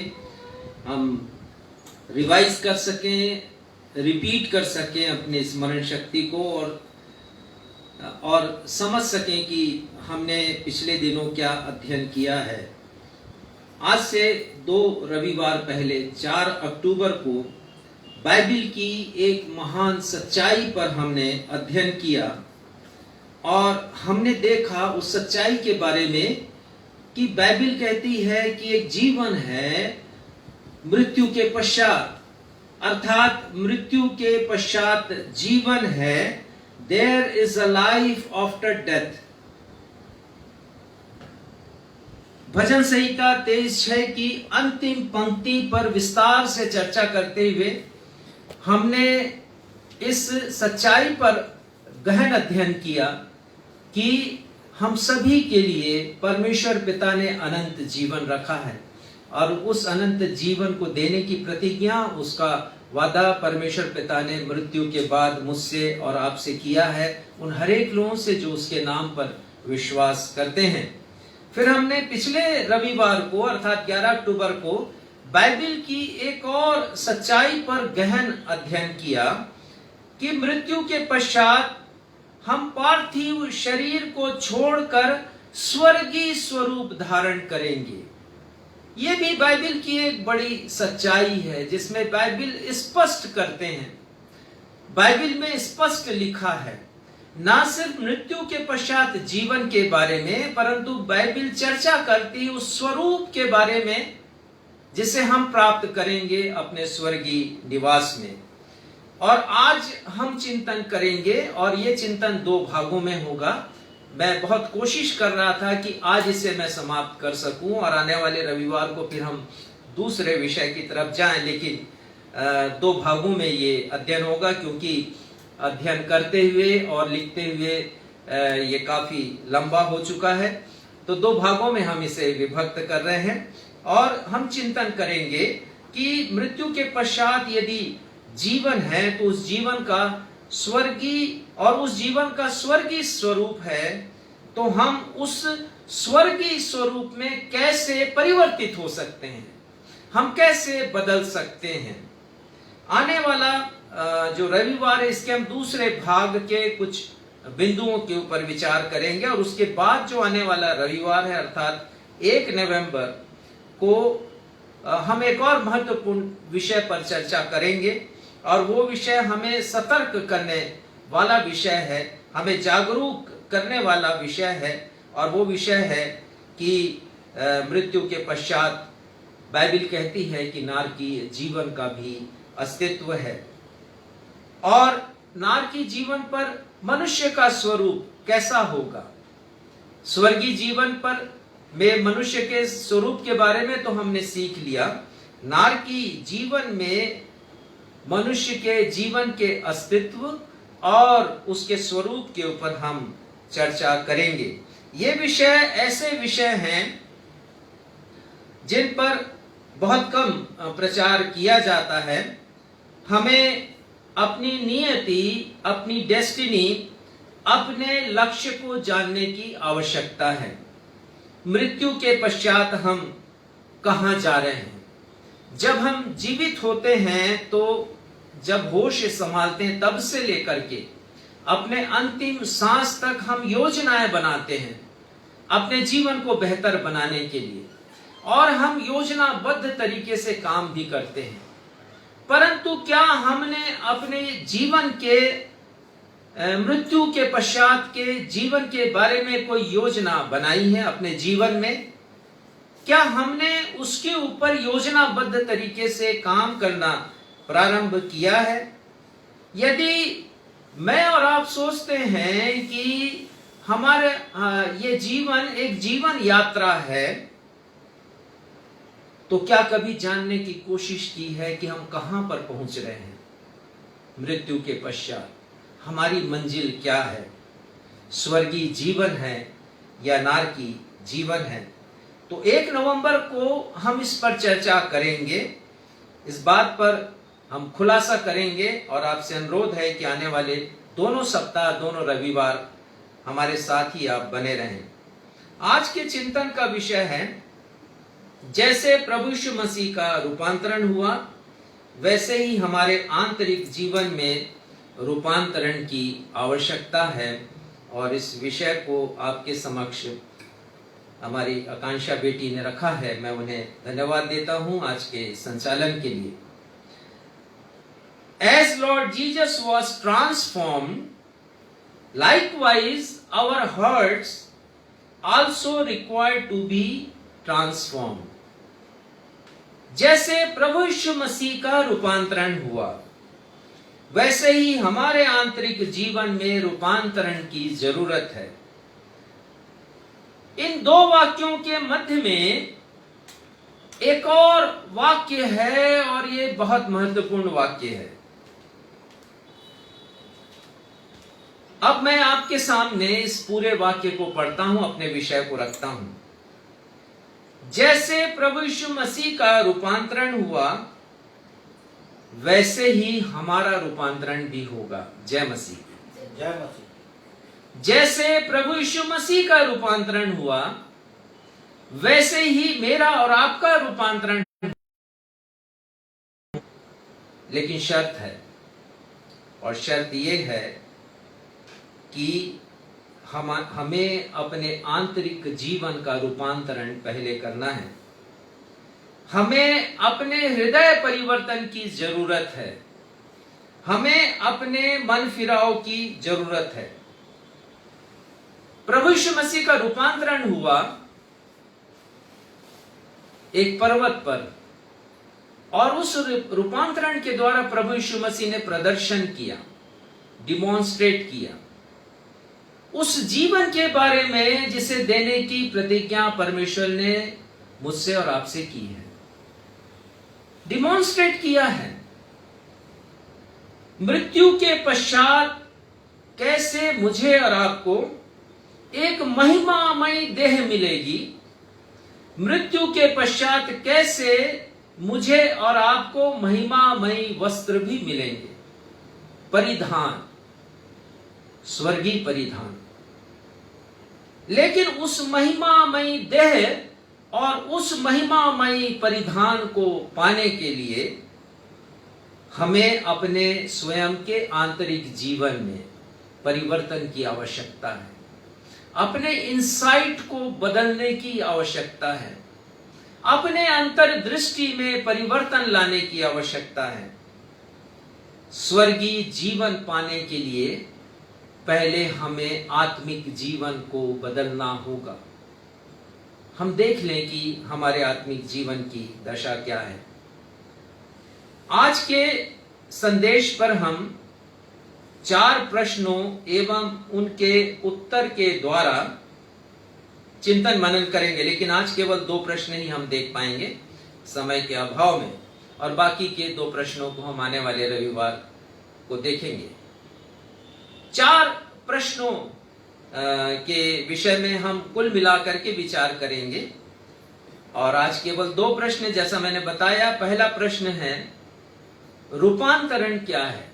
हम रिवाइज कर सकें, रिपीट कर सकें अपने स्मरण शक्ति को और समझ सकें कि हमने पिछले दिनों क्या अध्ययन किया है। आज से 2 रविवार पहले 4 अक्टूबर को बाइबिल की एक महान सच्चाई पर हमने अध्ययन किया और हमने देखा उस सच्चाई के बारे में कि बाइबिल कहती है कि एक जीवन है मृत्यु के पश्चात, अर्थात मृत्यु के पश्चात जीवन है There is a life after death. भजन संहिता 23:6 की अंतिम पंक्ति पर विस्तार से चर्चा करते हुए हमने इस सच्चाई पर गहन अध्ययन किया कि हम सभी के लिए परमेश्वर पिता ने अनंत जीवन रखा है और उस अनंत जीवन को देने की प्रतिज्ञा, उसका वादा परमेश्वर पिता ने मृत्यु के बाद मुझसे और आपसे किया है, उन हर एक लोगों से जो उसके नाम पर विश्वास करते हैं। फिर हमने पिछले रविवार को अर्थात 11 अक्टूबर को बाइबल की एक और सच्चाई पर गहन अध्ययन किया कि मृत्यु के पश्चात हम पार्थिव शरीर को छोड़कर स्वर्गीय स्वरूप धारण करेंगे। ये भी बाइबल की एक बड़ी सच्चाई है जिसमें बाइबल स्पष्ट करते हैं, बाइबल में स्पष्ट लिखा है ना सिर्फ मृत्यु के पश्चात जीवन के बारे में, परंतु बाइबल चर्चा करती है उस स्वरूप के बारे में जिसे हम प्राप्त करेंगे अपने स्वर्गीय निवास में। और आज हम चिंतन करेंगे और ये चिंतन 2 भागों में होगा। मैं बहुत कोशिश कर रहा था कि आज इसे मैं समाप्त कर सकूं और आने वाले रविवार को फिर हम दूसरे विषय की तरफ जाएं, लेकिन 2 भागों में ये अध्ययन होगा क्योंकि अध्ययन करते हुए और लिखते हुए ये काफी लंबा हो चुका है। तो 2 भागों में हम इसे विभक्त कर रहे हैं और हम चिंतन करेंगे कि मृत्यु के पश्चात यदि जीवन है तो उस जीवन का स्वर्गीय और उस जीवन का स्वर्गीय स्वरूप है, तो हम उस स्वर्गीय स्वरूप में कैसे परिवर्तित हो सकते हैं, हम कैसे बदल सकते हैं। आने वाला जो रविवार है इसके हम दूसरे भाग के कुछ बिंदुओं के ऊपर विचार करेंगे और उसके बाद जो आने वाला रविवार है अर्थात 1 नवंबर को हम एक और महत्वपूर्ण विषय पर चर्चा करेंगे और वो विषय हमें सतर्क करने वाला विषय है, हमें जागरूक करने वाला विषय है और वो विषय है कि मृत्यु के पश्चात बाइबल कहती है कि नारकीय जीवन का भी अस्तित्व है और नारकीय जीवन पर मनुष्य का स्वरूप कैसा होगा। स्वर्गीय जीवन पर में मनुष्य के स्वरूप के बारे में तो हमने सीख लिया, नारकीय जीवन में मनुष्य के जीवन के अस्तित्व और उसके स्वरूप के ऊपर हम चर्चा करेंगे। ये विषय ऐसे विषय हैं जिन पर बहुत कम प्रचार किया जाता है। हमें अपनी नियति, अपनी डेस्टिनी, अपने लक्ष्य को जानने की आवश्यकता है। मृत्यु के पश्चात हम कहां जा रहे हैं। जब हम जीवित होते हैं तो जब होश संभालते हैं तब से लेकर के अपने अंतिम सांस तक हम योजनाएं बनाते हैं अपने जीवन को बेहतर बनाने के लिए और हम योजनाबद्ध तरीके से काम भी करते हैं। परंतु क्या हमने अपने जीवन के मृत्यु के पश्चात के जीवन के बारे में कोई योजना बनाई है अपने जीवन में? क्या हमने उसके ऊपर योजनाबद्ध तरीके से काम करना प्रारंभ किया है? यदि मैं और आप सोचते हैं कि हमारे ये जीवन एक जीवन यात्रा है, तो क्या कभी जानने की कोशिश की है कि हम कहां पर पहुंच रहे हैं मृत्यु के पश्चात? हमारी मंजिल क्या है? स्वर्गीय जीवन है या नारकीय जीवन है? तो 1 नवंबर को हम इस पर चर्चा करेंगे, इस बात पर हम खुलासा करेंगे और आपसे अनुरोध है कि आने वाले दोनों सप्ताह, दोनों रविवार हमारे साथ ही आप बने रहें। आज के चिंतन का विषय है, जैसे प्रभु यीशु मसीह का रूपांतरण हुआ वैसे ही हमारे आंतरिक जीवन में रूपांतरण की आवश्यकता है। और इस विषय को आपके समक्ष हमारी आकांक्षा बेटी ने रखा है, मैं उन्हें धन्यवाद देता हूं आज के संचालन के लिए। As Lord Jesus was transformed, likewise our hearts also required to be transformed. जैसे प्रभु यीशु मसीह का रूपांतरण हुआ वैसे ही हमारे आंतरिक जीवन में रूपांतरण की जरूरत है। इन दो वाक्यों के मध्य में एक और वाक्य है और ये बहुत महत्वपूर्ण वाक्य है। अब मैं आपके सामने इस पूरे वाक्य को पढ़ता हूं, अपने विषय को रखता हूं। जैसे प्रभु यीशु मसीह का रूपांतरण हुआ, वैसे ही हमारा रूपांतरण भी होगा। जय मसीह। जय मसीह। जैसे प्रभु यीशु मसीह का रूपांतरण हुआ, वैसे ही मेरा और आपका रूपांतरण। लेकिन शर्त है, और शर्त यह है कि हमें अपने आंतरिक जीवन का रूपांतरण पहले करना है। हमें अपने हृदय परिवर्तन की जरूरत है। हमें अपने मन फिराव की जरूरत है। प्रभु यीशु मसीह का रूपांतरण हुआ एक पर्वत पर, और उस रूपांतरण के द्वारा प्रभु यीशु मसीह ने प्रदर्शन किया, डिमॉन्स्ट्रेट किया उस जीवन के बारे में जिसे देने की प्रतिज्ञा परमेश्वर ने मुझसे और आपसे की है। डिमॉन्स्ट्रेट किया है। मृत्यु के पश्चात कैसे मुझे और आपको एक महिमामयी देह मिलेगी, मृत्यु के पश्चात कैसे मुझे और आपको महिमामयी वस्त्र भी मिलेंगे, परिधान, स्वर्गीय परिधान। लेकिन उस महिमामयी देह और उस महिमामयी परिधान को पाने के लिए हमें अपने स्वयं के आंतरिक जीवन में परिवर्तन की आवश्यकता है। अपने इंसाइट को बदलने की आवश्यकता है। अपने अंतर्दृष्टि में परिवर्तन लाने की आवश्यकता है। स्वर्गीय जीवन पाने के लिए पहले हमें आत्मिक जीवन को बदलना होगा। हम देख लें कि हमारे आत्मिक जीवन की दशा क्या है। आज के संदेश पर हम 4 प्रश्नों एवं उनके उत्तर के द्वारा चिंतन मनन करेंगे, लेकिन आज केवल 2 प्रश्न ही हम देख पाएंगे समय के अभाव में, और बाकी के 2 प्रश्नों को हम आने वाले रविवार को देखेंगे। 4 प्रश्नों के विषय में हम कुल मिलाकर के विचार करेंगे, और आज केवल 2 प्रश्न जैसा मैंने बताया। पहला प्रश्न है, रूपांतरण क्या है?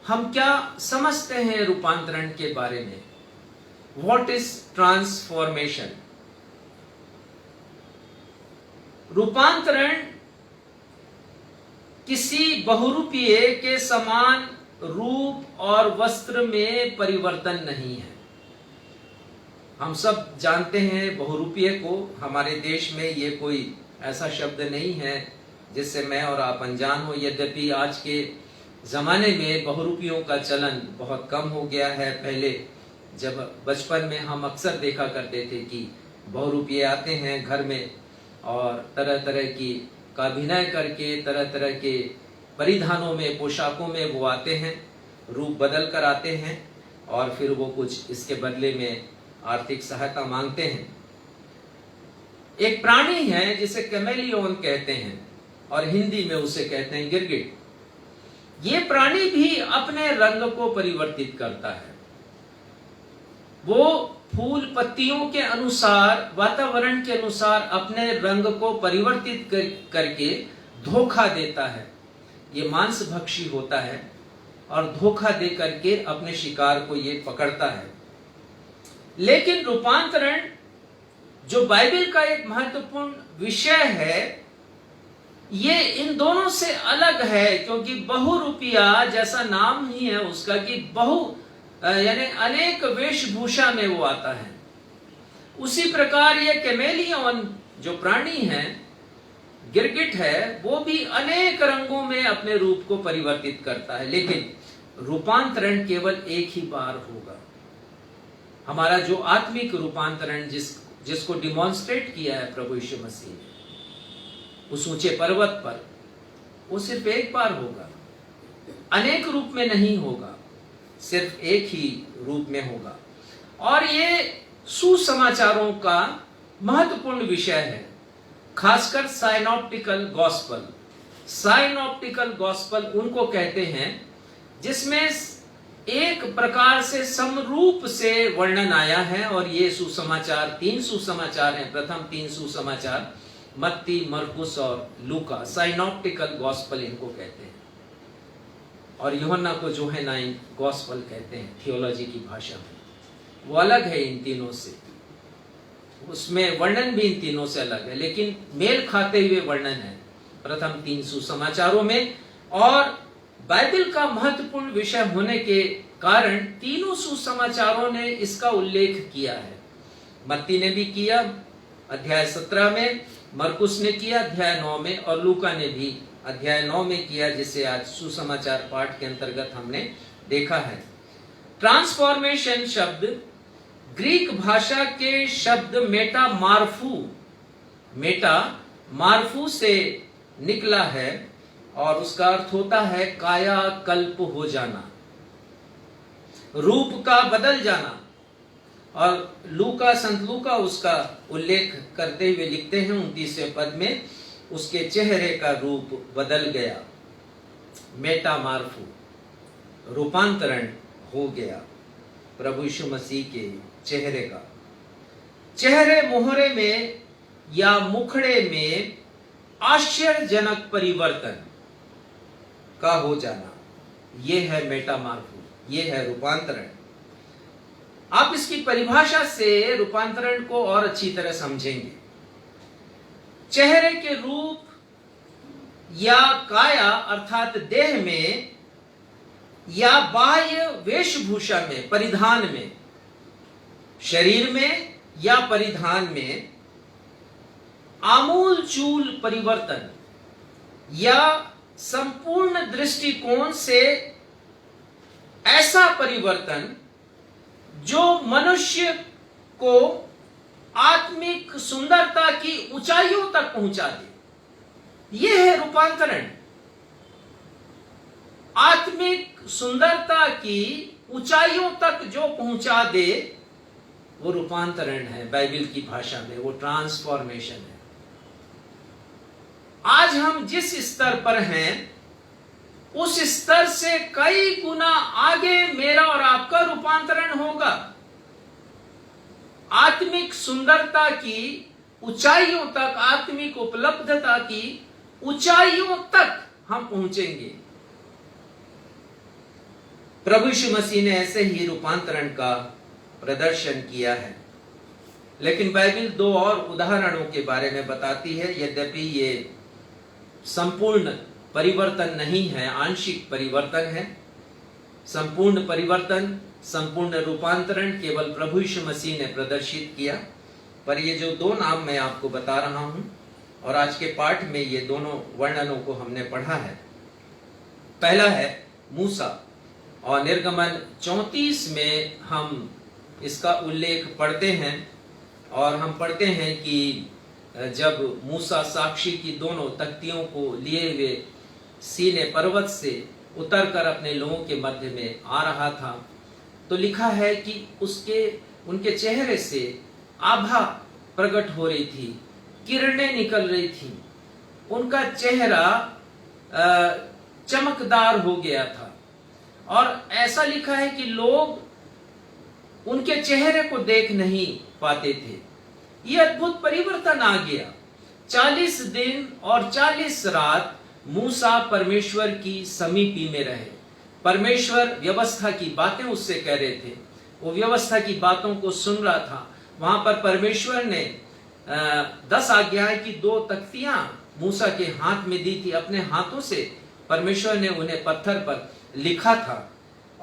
हम क्या समझते हैं रूपांतरण के बारे में? What is transformation? रूपांतरण किसी बहुरूपीय के समान रूप और वस्त्र में परिवर्तन नहीं है। हम सब जानते हैं बहुरूपीय को। हमारे देश में ये कोई ऐसा शब्द नहीं है जिससे मैं और आप अनजान हो। यद्यपि आज के जमाने में बहुरूपियों का चलन बहुत कम हो गया है। पहले जब बचपन में हम अक्सर देखा करते थे कि बहुरूपीय आते हैं घर में और तरह तरह की का अभिनय करके तरह तरह के परिधानों में, पोशाकों में वो आते हैं, रूप बदल कर आते हैं, और फिर वो कुछ इसके बदले में आर्थिक सहायता मांगते हैं। एक प्राणी है जिसे कैमेलियन कहते हैं और हिंदी में उसे कहते हैं गिरगिट। ये प्राणी भी अपने रंग को परिवर्तित करता है। वो फूल पत्तियों के अनुसार, वातावरण के अनुसार अपने रंग को परिवर्तित करके धोखा देता है। ये मांसभक्षी होता है और धोखा दे करके अपने शिकार को ये पकड़ता है। लेकिन रूपांतरण जो बाइबल का एक महत्वपूर्ण विषय है, ये इन दोनों से अलग है, क्योंकि बहुरूपिया जैसा नाम ही है उसका कि यानी अनेक वेशभूषा में वो आता है। उसी प्रकार ये कैमेलियन जो प्राणी है, गिरगिट है, वो भी अनेक रंगों में अपने रूप को परिवर्तित करता है। लेकिन रूपांतरण केवल एक ही बार होगा। हमारा जो आत्मिक रूपांतरण जिसको डिमॉन्स्ट्रेट किया है प्रभु यीशु मसीह ने उस ऊंचे पर्वत पर, वो सिर्फ एक बार होगा। अनेक रूप में नहीं होगा, सिर्फ एक ही रूप में होगा। और ये सुसमाचारों का महत्वपूर्ण विषय है, खासकर साइनॉप्टिकल गॉस्पल। साइनॉप्टिकल गॉस्पल उनको कहते हैं जिसमें एक प्रकार से समरूप से वर्णन आया है। और ये सुसमाचार 3 सुसमाचार हैं। प्रथम 3 सुसमाचार मत्ती, मरकुस और लूका, साइनॉप्टिकल गॉस्पल इनको कहते हैं। और यूहन्ना को जोहनाइन गॉस्पल कहते हैं थियोलॉजी की भाषा में। वो अलग है इन तीनों से, उसमें वर्णन भी इन तीनों से अलग है, लेकिन मेल खाते हुए वर्णन है प्रथम 3 सुसमाचारों में। और बाइबल का महत्वपूर्ण विषय होने के कारण तीनों सुसमाचारों ने इसका उल्लेख किया है। मत्ती ने भी किया अध्याय 17 में, मरकुस ने किया अध्याय 9 में, और लूका ने भी अध्याय 9 में किया, जिसे आज सुसमाचार पाठ के अंतर्गत हमने देखा है। ट्रांसफॉर्मेशन शब्द ग्रीक भाषा के शब्द मेटा मार्फू से निकला है और उसका अर्थ होता है कायाकल्प हो जाना, रूप का बदल जाना। और संत लूका उसका उल्लेख करते हुए लिखते हैं 29वें पद में, उसके चेहरे का रूप बदल गया, मेटामार्फू, रूपांतरण हो गया प्रभु यीशु मसीह के चेहरे का। चेहरे मोहरे में या मुखड़े में आश्चर्यजनक परिवर्तन का हो जाना, यह है मेटामार्फू, यह है रूपांतरण। आप इसकी परिभाषा से रूपांतरण को और अच्छी तरह समझेंगे। चेहरे के रूप या काया अर्थात देह में या बाह्य वेशभूषा में, परिधान में, शरीर में या परिधान में आमूल चूल परिवर्तन या संपूर्ण दृष्टिकोण से ऐसा परिवर्तन जो मनुष्य को आत्मिक सुंदरता की ऊंचाइयों तक पहुंचा दे, यह है रूपांतरण। आत्मिक सुंदरता की ऊंचाइयों तक जो पहुंचा दे वो रूपांतरण है बाइबल की भाषा में, वो ट्रांसफॉर्मेशन है। आज हम जिस स्तर पर हैं उस स्तर से कई गुना आगे मेरा और आपका रूपांतरण होगा। आत्मिक सुंदरता की ऊंचाइयों तक, आत्मिक उपलब्धता की ऊंचाइयों तक हम पहुंचेंगे। प्रभु यीशु मसीह ने ऐसे ही रूपांतरण का प्रदर्शन किया है। लेकिन बाइबल 2 और उदाहरणों के बारे में बताती है। यद्यपि ये संपूर्ण परिवर्तन नहीं है, आंशिक परिवर्तन है। संपूर्ण परिवर्तन, संपूर्ण रूपांतरण केवल प्रभु यीशु मसीह ने प्रदर्शित किया। पर ये जो 2 नाम मैं आपको बता रहा हूं और आज के पाठ में ये दोनों वर्णनों को हमने पढ़ा है। पहला है मूसा, और निर्गमन 34 में हम इसका उल्लेख पढ़ते हैं। और हम पढ़ते हैं कि जब मूसा साक्षी की दोनों तख्तियों को लिए हुए सीने पर्वत से उतरकर अपने लोगों के मध्य में आ रहा था, तो लिखा है कि उनके चेहरे से आभा प्रकट हो रही थी, किरणें निकल रही थी, उनका चेहरा चमकदार हो गया था। और ऐसा लिखा है कि लोग उनके चेहरे को देख नहीं पाते थे। यह अद्भुत परिवर्तन आ गया। 40 दिन और 40 रात मूसा परमेश्वर की समीपी में रहे। परमेश्वर व्यवस्था की बातें उससे कह रहे थे, वो व्यवस्था की बातों को सुन रहा था। वहां पर परमेश्वर ने 10 आज्ञाएं की 2 तख्तियां मूसा के हाथ में दी थी। अपने हाथों से परमेश्वर ने उन्हें पत्थर पर लिखा था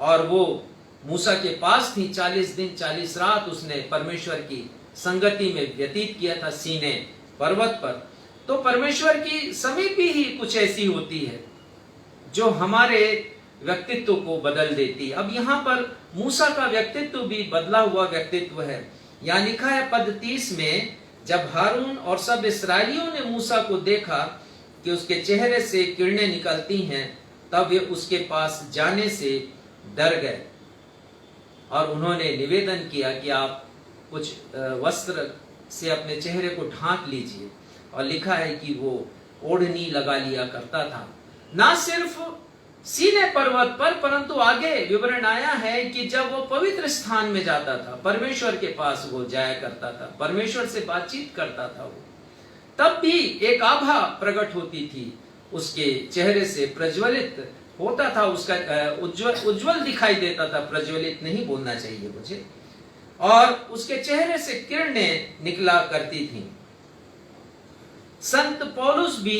और वो मूसा के पास थी। 40 दिन 40 रात उसने परमेश्वर की संगति में व्यतीत किया था सीने पर्वत पर। तो परमेश्वर की समीपी ही कुछ ऐसी होती है जो हमारे व्यक्तित्व को बदल देती है। अब यहाँ पर मूसा का व्यक्तित्व भी बदला हुआ व्यक्तित्व है। यहाँ लिखा है पद 30 में, जब हारून और सब इस्राएलियों ने मूसा को देखा कि उसके चेहरे से किरणें निकलती हैं, तब वे उसके पास जाने से डर गए और उन्होंने निवेदन किया कि आप कुछ वस्त्र से अपने चेहरे को ढांक लीजिए। और लिखा है कि वो ओढ़नी लगा लिया करता था, ना सिर्फ सीने पर्वत पर, परंतु आगे विवरण आया है कि जब वो पवित्र स्थान में जाता था, परमेश्वर के पास वो जाया करता था, परमेश्वर से बातचीत करता था, वो तब भी एक आभा प्रकट होती थी उसके चेहरे से, प्रज्वलित होता था, उसका उज्जवल दिखाई देता था, प्रज्वलित नहीं बोलना चाहिए मुझे, और उसके चेहरे से किरणें निकला करती थीं। संत पौलुस भी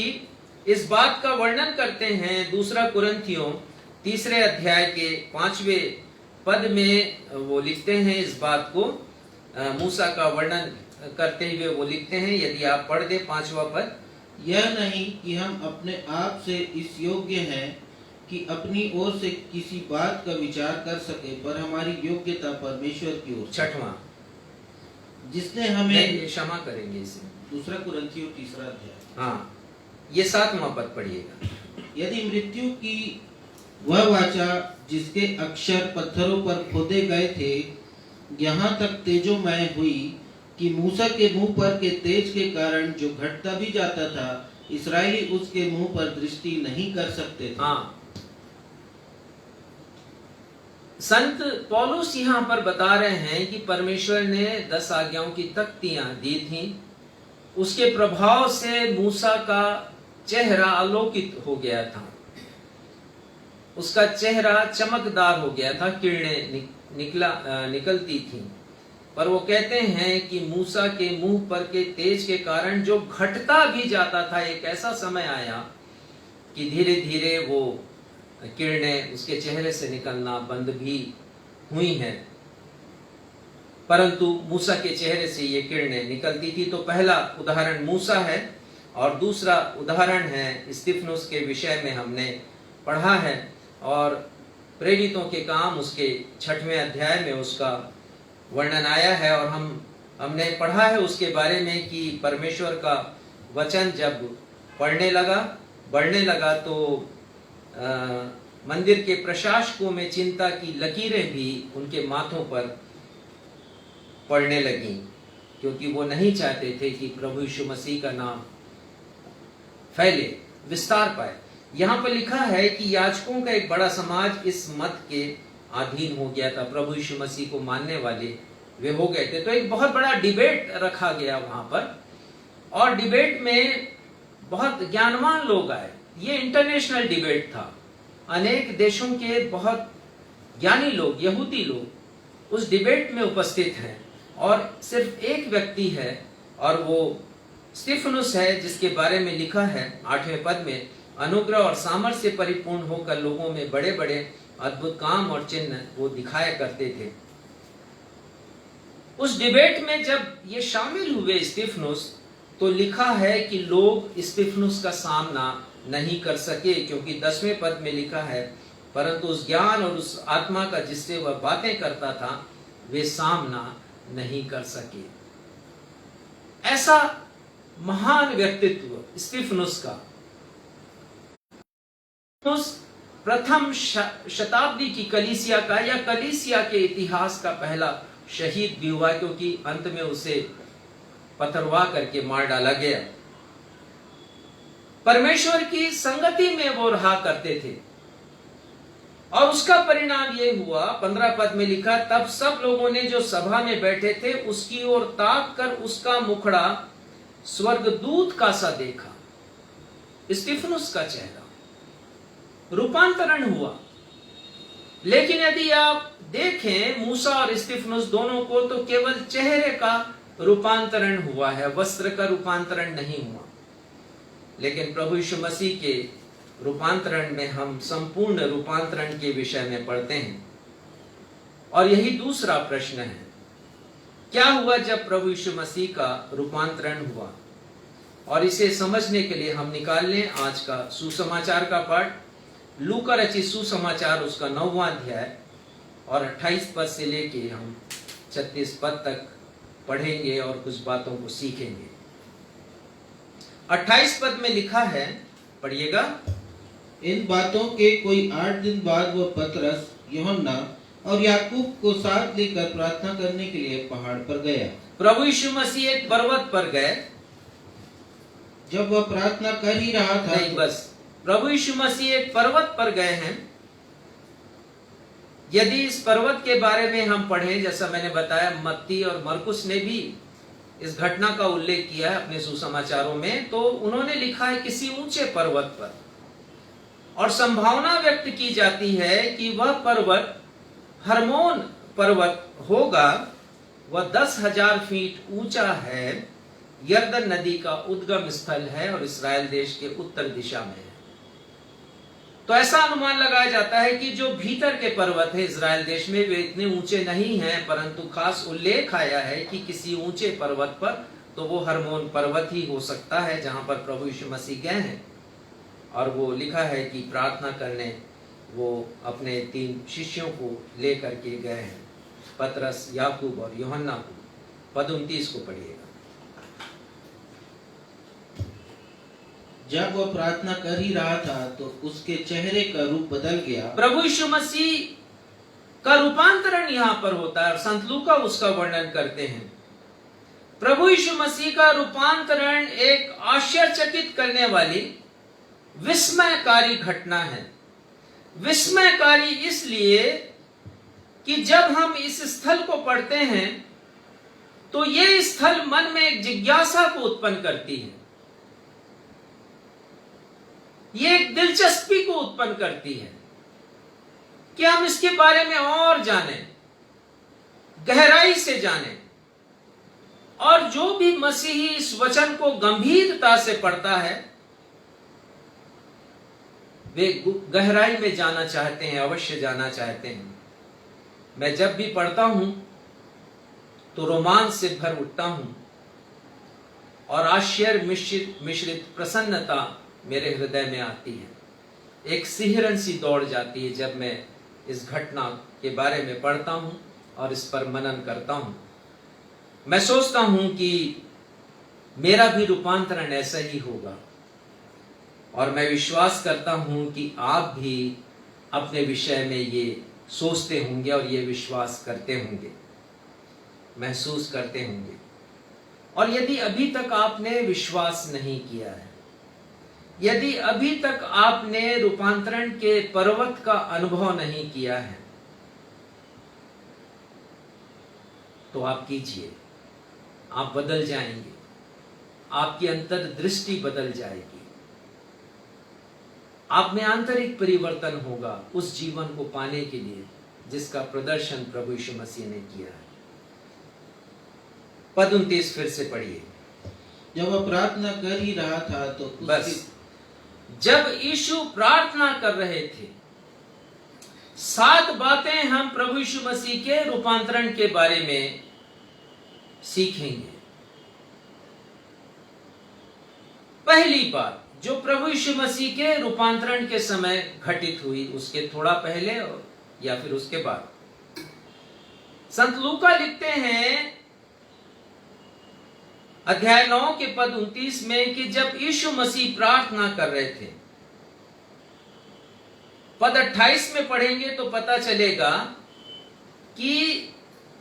इस बात का वर्णन करते हैं, दूसरा कुरिन्थियों 3 अध्याय के 5वें पद में वो लिखते हैं इस बात को, मूसा का वर्णन करते हुए वो लिखते हैं, यदि आप पढ़ दे 5वां पद। यह नहीं कि हम अपने आप से इस योग्य हैं कि अपनी ओर से किसी बात का विचार कर सके, पर हमारी योग्यता परमेश्वर की ओर। 6वां, जिसने हमें, क्षमा करेंगे इसे, दूसरा कुरिन्थियों 3 अध्याय, हाँ ये 7वां पद पढ़िएगा। यदि मृत्यु की वह वाचा जिसके अक्षर पत्थरों पर खोदे गए थे यहाँ तक तेजोमय हुई कि मूसा के मुंह पर के तेज के कारण जो घटता भी जाता था, इस्राएली उसके मुंह पर दृष्टि नहीं कर सकते थे। हाँ, संत पौलुस यहाँ पर बता रहे हैं कि परमेश्वर ने 10 आज्ञाओं की तख्तियां दी थी, उसके प्रभाव से मूसा का चेहरा अलौकित हो गया था, उसका चेहरा चमकदार हो गया था, किरणें निकलती थी। पर वो कहते हैं कि मूसा के मुंह पर के तेज के कारण जो घटता भी जाता था, एक ऐसा समय आया कि धीरे धीरे वो किरणें उसके चेहरे से निकलना बंद भी हुई हैं, परंतु मूसा के चेहरे से ये किरणें निकलती थी। तो पहला उदाहरण मूसा है और दूसरा उदाहरण है स्तिफनुस के विषय में हमने पढ़ा है, और प्रेरितों के काम उसके 6वें अध्याय में उसका वर्णन आया है, और हमने पढ़ा है उसके बारे में कि परमेश्वर का वचन जब बढ़ने लगा तो मंदिर के प्रशासकों में चिंता की लकीरें भी उनके माथों पर पड़ने लगी, क्योंकि वो नहीं चाहते थे कि प्रभु यीशु मसीह का नाम फैले, विस्तार पाए। यहाँ पर लिखा है कि याजकों का एक बड़ा समाज इस मत के अधीन हो गया था, प्रभु यीशु मसीह को मानने वाले वे हो गए थे। तो एक बहुत बड़ा डिबेट रखा गया वहां पर, और डिबेट में बहुत ज्ञानवान लोग आए। ये इंटरनेशनल डिबेट था, अनेक देशों के बहुत ज्ञानी लोग, यहूदी लोग उस डिबेट में उपस्थित हैं, और सिर्फ एक व्यक्ति है और वो स्तिफनुस है, जिसके बारे में लिखा है 8वें पद में, अनुग्रह और सामर्थ्य से परिपूर्ण होकर लोगों में बड़े बड़े अद्भुत काम और चिन्ह वो दिखाया करते थे। उस डिबेट में जब ये शामिल हुए स्तिफनुस, तो लिखा है कि लोग स्तिफनुस का सामना नहीं कर सके, क्योंकि 10वें पद में लिखा है, परंतु उस ज्ञान और उस आत्मा का जिससे वह बातें करता था वे सामना नहीं कर सके। ऐसा महान व्यक्तित्व स्तिफनुस का। प्रथम शताब्दी की कलीसिया का या कलीसिया के इतिहास का पहला शहीद भी हुआ, क्योंकि अंत में उसे पथरवा करके मार डाला गया। परमेश्वर की संगति में वो रहा करते थे, और उसका परिणाम ये हुआ, 15 पद में लिखा, तब सब लोगों ने जो सभा में बैठे थे उसकी ओर ताक कर उसका मुखड़ा स्वर्गदूत का सा देखा। स्तिफनुस का चेहरा रूपांतरण हुआ। लेकिन यदि आप देखें मूसा और स्तिफनुस दोनों को, तो केवल चेहरे का रूपांतरण हुआ है, वस्त्र का रूपांतरण नहीं हुआ। लेकिन प्रभु यीशु मसीह के रूपांतरण में हम संपूर्ण रूपांतरण के विषय में पढ़ते हैं, और यही दूसरा प्रश्न है, क्या हुआ जब प्रभु यीशु मसीह का रूपांतरण हुआ। और इसे समझने के लिए हम निकाल लें आज का सुसमाचार का पाठ, लूका रचित सुसमाचार उसका 9वां अध्याय, और 28 पद से लेके हम 36 पद तक पढ़ेंगे और कुछ बातों को सीखेंगे। 28 पद में लिखा है, पढ़िएगा, इन बातों के कोई 8 दिन बाद वह पतरस, यूहन्ना और याकूब को साथ लेकर प्रार्थना करने के लिए पहाड़ पर गया। प्रभु यीशु मसीह एक पर्वत पर गए। जब वह प्रार्थना कर ही रहा था नहीं, बस प्रभु यीशु मसीह एक पर्वत पर गए हैं। यदि इस पर्वत के बारे में हम पढ़ें, जैसा मैंने बताया, मत्ती और मरकुस ने भी इस घटना का उल्लेख किया है अपने सुसमाचारों में, तो उन्होंने लिखा है किसी ऊंचे पर्वत पर, और संभावना व्यक्त की जाती है कि वह पर्वत हरमोन पर्वत होगा। वह 10,000 फीट ऊंचा है, यरदन नदी का उद्गम स्थल है और इस्राएल देश के उत्तर दिशा में है। तो ऐसा अनुमान लगाया जाता है कि जो भीतर के पर्वत है इस्राएल देश में, वे इतने ऊंचे नहीं हैं, परंतु खास उल्लेख आया है कि किसी ऊंचे पर्वत पर, तो वो हरमोन पर्वत ही हो सकता है जहां पर प्रभु यीशु मसीह गए हैं। और वो लिखा है कि प्रार्थना करने वो अपने 3 शिष्यों को लेकर के गए हैं, पतरस, याकूब और यूहन्ना को। पद 29 को पढ़िएगा। जब वह प्रार्थना कर ही रहा था तो उसके चेहरे का रूप बदल गया। प्रभु यीशु मसीह का रूपांतरण यहाँ पर होता है और संत लूका उसका वर्णन करते हैं। प्रभु यीशु मसीह का रूपांतरण एक आश्चर्यचकित करने वाली विस्मयकारी घटना है। विस्मयकारी इसलिए कि जब हम इस स्थल को पढ़ते हैं तो ये स्थल मन में एक जिज्ञासा को उत्पन्न करती है, ये एक दिलचस्पी को उत्पन्न करती है कि हम इसके बारे में और जानें, गहराई से जानें। और जो भी मसीही इस वचन को गंभीरता से पढ़ता है वे गहराई में जाना चाहते हैं, अवश्य जाना चाहते हैं। मैं जब भी पढ़ता हूं तो रोमांच से भर उठता हूं और आश्चर्य मिश्रित प्रसन्नता मेरे हृदय में आती है। एक सिहरन सी दौड़ जाती है जब मैं इस घटना के बारे में पढ़ता हूं और इस पर मनन करता हूं। मैं सोचता हूं कि मेरा भी रूपांतरण ऐसा ही होगा, और मैं विश्वास करता हूं कि आप भी अपने विषय में ये सोचते होंगे और ये विश्वास करते होंगे, महसूस करते होंगे। और यदि अभी तक आपने विश्वास नहीं किया है, यदि अभी तक आपने रूपांतरण के पर्वत का अनुभव नहीं किया है, तो आप कीजिए। आप बदल जाएंगे, आपकी अंतर्दृष्टि बदल जाएगी, आप में आंतरिक परिवर्तन होगा उस जीवन को पाने के लिए जिसका प्रदर्शन प्रभु यीशु मसीह ने किया है। पद 29 फिर से पढ़िए। जब वह प्रार्थना कर ही रहा था तो बस जब यीशु प्रार्थना कर रहे थे, 7 बातें हम प्रभु यीशु मसीह के रूपांतरण के बारे में सीखेंगे। पहली बात जो प्रभु यीशु मसीह के रूपांतरण के समय घटित हुई, उसके थोड़ा पहले या फिर उसके बाद, संत लूका लिखते हैं अध्याय 9 के पद 29 में कि जब यीशु मसीह प्रार्थना कर रहे थे। पद 28 में पढ़ेंगे तो पता चलेगा कि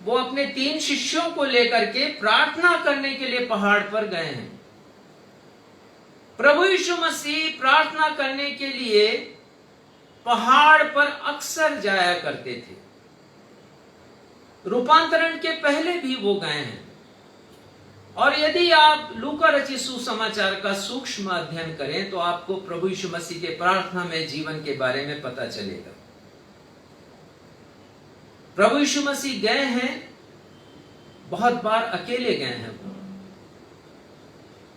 वो अपने 3 शिष्यों को लेकर के प्रार्थना करने के लिए पहाड़ पर गए हैं। प्रभु यीशु मसीह प्रार्थना करने के लिए पहाड़ पर अक्सर जाया करते थे। रूपांतरण के पहले भी वो गए हैं। और यदि आप लूका रचित सुसमाचार का सूक्ष्म अध्ययन करें तो आपको प्रभु यीशु मसीह के प्रार्थना में जीवन के बारे में पता चलेगा। प्रभु यीशु मसीह गए हैं, बहुत बार अकेले गए हैं,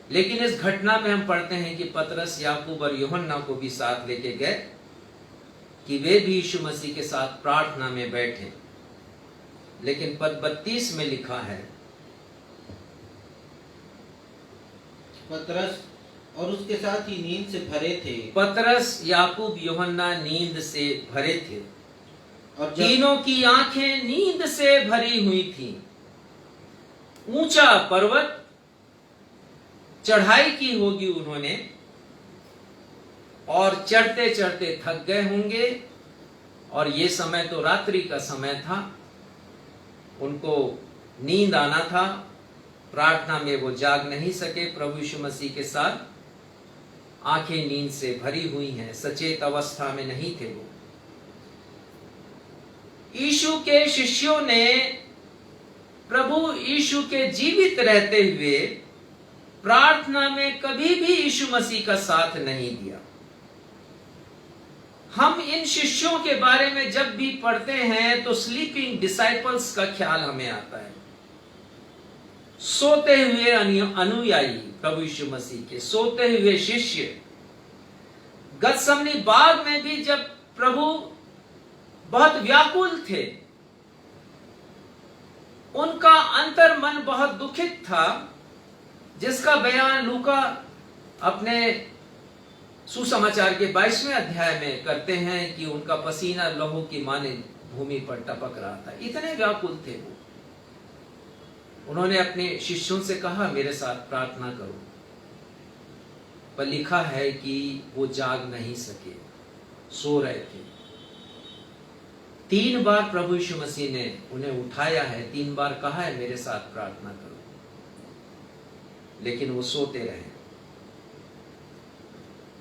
लेकिन इस घटना में हम पढ़ते हैं कि पतरस, याकूब और यूहन्ना को भी साथ लेके गए कि वे भी यीशु मसीह के साथ प्रार्थना में बैठे। लेकिन पद 32 में लिखा है, पतरस और उसके साथ ही नींद से भरे थे। पतरस, याकूब, यूहन्ना नींद से भरे थे और तीनों की आंखें नींद से भरी हुई थी। ऊंचा पर्वत चढ़ाई की होगी उन्होंने, और चढ़ते चढ़ते थक गए होंगे, और ये समय तो रात्रि का समय था, उनको नींद आना था, प्रार्थना में वो जाग नहीं सके। प्रभु यीशु मसीह के साथ आंखें नींद से भरी हुई हैं, सचेत अवस्था में नहीं थे वो। यीशु के शिष्यों ने प्रभु यीशु के जीवित रहते हुए प्रार्थना में कभी भी यीशु मसीह का साथ नहीं दिया। हम इन शिष्यों के बारे में जब भी पढ़ते हैं तो स्लीपिंग डिसाइपल्स का ख्याल हमें आता है। सोते हुए अनुयायी प्रभु यीशु मसीह के, सोते हुए शिष्य। गतसमनी बाग में भी जब प्रभु बहुत व्याकुल थे, उनका अंतर मन बहुत दुखित था, जिसका बयान लूका अपने सुसमाचार के 22वें अध्याय में करते हैं कि उनका पसीना लहू की माने भूमि पर टपक रहा था। इतने व्याकुल थे वो। उन्होंने अपने शिष्यों से कहा, मेरे साथ प्रार्थना करो, पर लिखा है कि वो जाग नहीं सके, सो रहे थे। 3 बार प्रभु यीशु मसीह ने उन्हें उठाया है, 3 बार कहा है मेरे साथ प्रार्थना करो, लेकिन वो सोते रहे।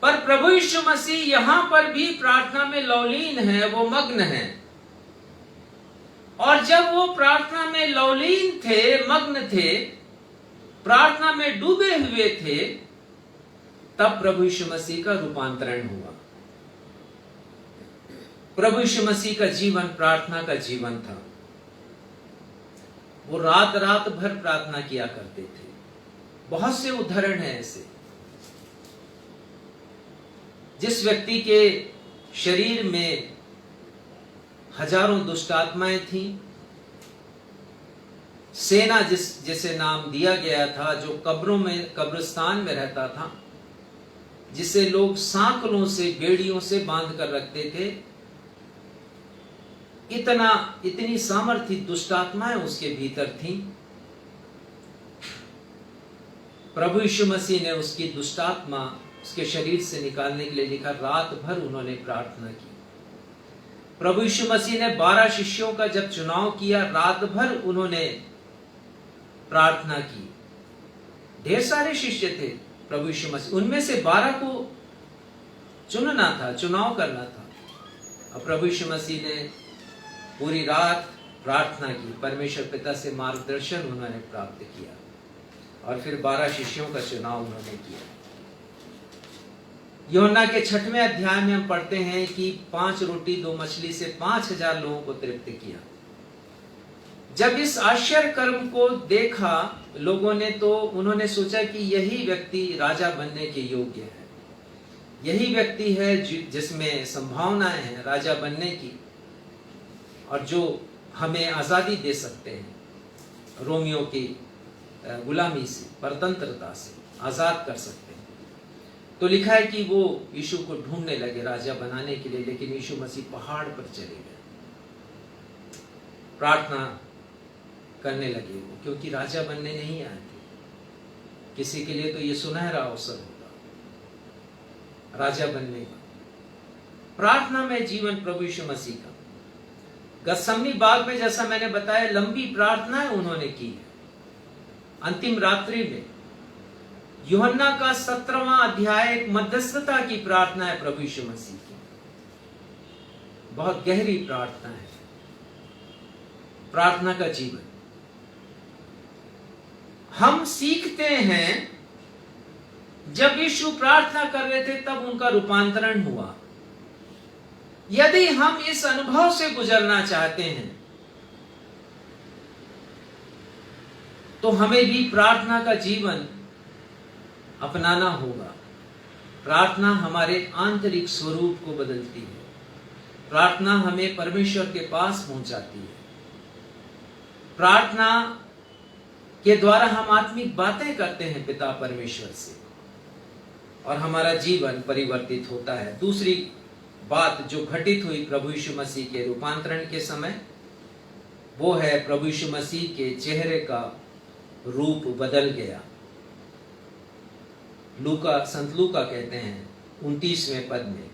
पर प्रभु यीशु मसीह यहां पर भी प्रार्थना में लौलीन है, वो मग्न है। और जब वो प्रार्थना में लौलीन थे, मग्न थे, प्रार्थना में डूबे हुए थे, तब प्रभु यीशु मसीह का रूपांतरण हुआ। प्रभु यीशु मसीह का जीवन प्रार्थना का जीवन था। वो रात रात भर प्रार्थना किया करते थे। बहुत से उदाहरण हैं ऐसे। जिस व्यक्ति के शरीर में हजारों दुष्ट आत्माएं थीं, सेना जिसे नाम दिया गया था, जो कब्रों में, कब्रिस्तान में रहता था, जिसे लोग सांकलों से, बेड़ियों से बांध कर रखते थे, इतनी सामर्थ्य दुष्ट आत्माएं उसके भीतर थीं। प्रभु यीशु मसीह ने उसकी दुष्ट आत्मा उसके शरीर से निकालने के लिए लिखा, रात भर उन्होंने प्रार्थना की। प्रभु यीशु मसीह ने 12 शिष्यों का जब चुनाव किया, रात भर उन्होंने प्रार्थना की। ढेर सारे शिष्य थे प्रभु यीशु मसीह, उनमें से 12 को चुनना था, चुनाव करना था। और प्रभु यीशु मसीह ने पूरी रात प्रार्थना की, परमेश्वर पिता से मार्गदर्शन उन्होंने प्राप्त किया, और फिर 12 शिष्यों का चुनाव उन्होंने किया। यूहन्ना के 6वें अध्याय में हम पढ़ते हैं कि 5 रोटी 2 मछली से 5000 लोगों को तृप्त किया। जब इस आश्चर्य कर्म को देखा लोगों ने, तो उन्होंने सोचा कि यही व्यक्ति राजा बनने के योग्य है, यही व्यक्ति है जिसमें संभावनाएं हैं राजा बनने की, और जो हमें आजादी दे सकते हैं, रोमियों की गुलामी से, परतंत्रता से आजाद कर सकते हैं। तो लिखा है कि वो यीशु को ढूंढने लगे राजा बनाने के लिए, लेकिन यीशु मसीह पहाड़ पर चले गए, प्रार्थना करने लगे वो, क्योंकि राजा बनने नहीं आए थे। किसी के लिए तो ये सुनहरा अवसर होगा राजा बनने का। प्रार्थना में जीवन प्रभु यीशु मसीह का। गतसमनी बाग में जैसा मैंने बताया, लंबी प्रार्थनाएं उन्होंने की है। अंतिम रात्रि में यूहन्ना का 17वां अध्याय एक मध्यस्थता की प्रार्थना है प्रभु यीशु मसीह की। बहुत गहरी प्रार्थना है, प्रार्थना का जीवन। हम सीखते हैं, जब यीशु प्रार्थना कर रहे थे तब उनका रूपांतरण हुआ। यदि हम इस अनुभव से गुजरना चाहते हैं, तो हमें भी प्रार्थना का जीवन अपनाना होगा। प्रार्थना हमारे आंतरिक स्वरूप को बदलती है। प्रार्थना हमें परमेश्वर के पास पहुंचाती है। प्रार्थना के द्वारा हम आत्मिक बातें करते हैं पिता परमेश्वर से, और हमारा जीवन परिवर्तित होता है। दूसरी बात जो घटित हुई प्रभु यीशु मसीह के रूपांतरण के समय, वो है प्रभु यीशु मसीह के चेहरे का रूप बदल गया। संत लूका कहते हैं, 29वें पद में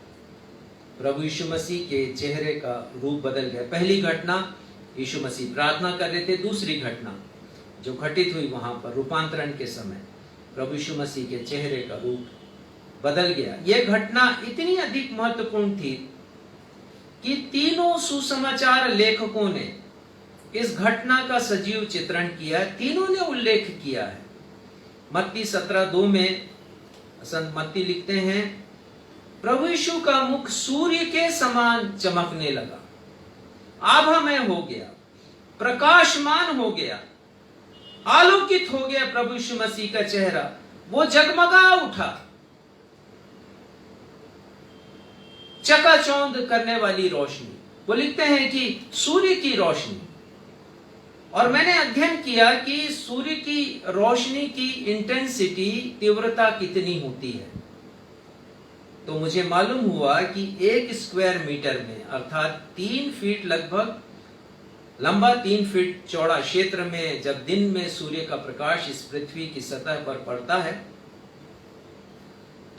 प्रभु यीशु मसीह के चेहरे का रूप बदल गया। पहली घटना यीशु मसीह प्रार्थना कर रहे थे, दूसरी घटना जो घटित हुई वहां पर रूपांतरण के समय प्रभु यीशु मसीह के चेहरे का रूप बदल गया। यह घटना इतनी अधिक महत्वपूर्ण थी कि तीनों सुसमाचार लेखकों ने इस घटना का सजीव चित्रण किया है, तीनों ने उल्लेख किया है। मत्ती 17:2 में संत मत्ती लिखते हैं, प्रभु यीशु का मुख सूर्य के समान चमकने लगा, आभामय हो गया, प्रकाशमान हो गया, आलोकित हो गया। प्रभु यीशु मसीह का चेहरा वो जगमगा उठा, चकाचौंध करने वाली रोशनी। वो लिखते हैं कि सूर्य की रोशनी। और मैंने अध्ययन किया कि सूर्य की रोशनी की इंटेंसिटी, तीव्रता कितनी होती है। तो मुझे मालूम हुआ कि 1 स्क्वायर मीटर में अर्थात 3 फीट लगभग लंबा 3 फीट चौड़ा क्षेत्र में जब दिन में सूर्य का प्रकाश इस पृथ्वी की सतह पर पड़ता है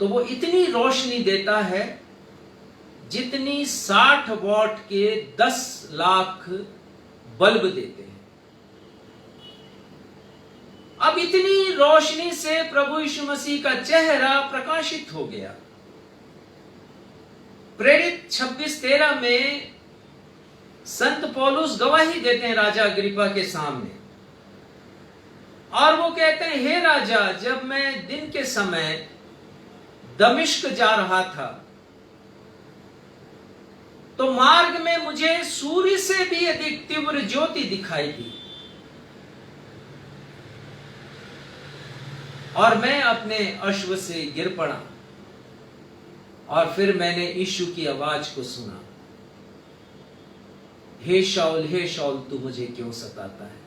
तो वो इतनी रोशनी देता है जितनी 60 वॉट के 10 लाख बल्ब देते हैं। अब इतनी रोशनी से प्रभु यीशु मसीह का चेहरा प्रकाशित हो गया। प्रेरित 26:13 में संत पौलुस गवाही देते हैं राजा अग्रिपा के सामने, और वो कहते हैं, हे राजा, जब मैं दिन के समय दमिश्क जा रहा था तो मार्ग में मुझे सूर्य से भी अधिक तीव्र ज्योति दिखाई दी और मैं अपने अश्व से गिर पड़ा और फिर मैंने यीशु की आवाज को सुना, हे शाऊल तू मुझे क्यों सताता है।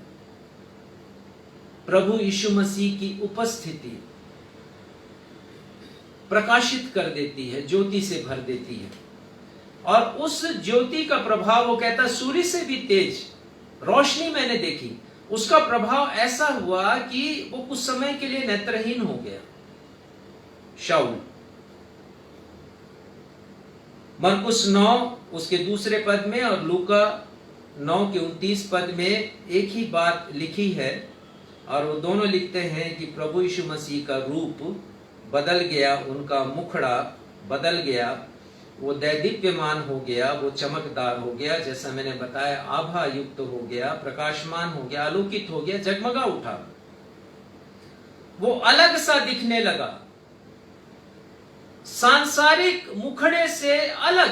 प्रभु यीशु मसीह की उपस्थिति प्रकाशित कर देती है, ज्योति से भर देती है, और उस ज्योति का प्रभाव, वो कहता सूर्य से भी तेज रोशनी मैंने देखी, उसका प्रभाव ऐसा हुआ कि वो कुछ समय के लिए नेत्रहीन हो गया शाऊल। मरकुस 9 उसके दूसरे पद में और लूका 9 के 29 पद में एक ही बात लिखी है, और वो दोनों लिखते हैं कि प्रभु यीशु मसीह का रूप बदल गया, उनका मुखड़ा बदल गया, वो दैदीप्यमान हो गया, वो चमकदार हो गया, जैसा मैंने बताया आभा युक्त हो गया, प्रकाशमान हो गया, आलोकित हो गया, जगमगा उठा, वो अलग सा दिखने लगा, सांसारिक मुखड़े से अलग।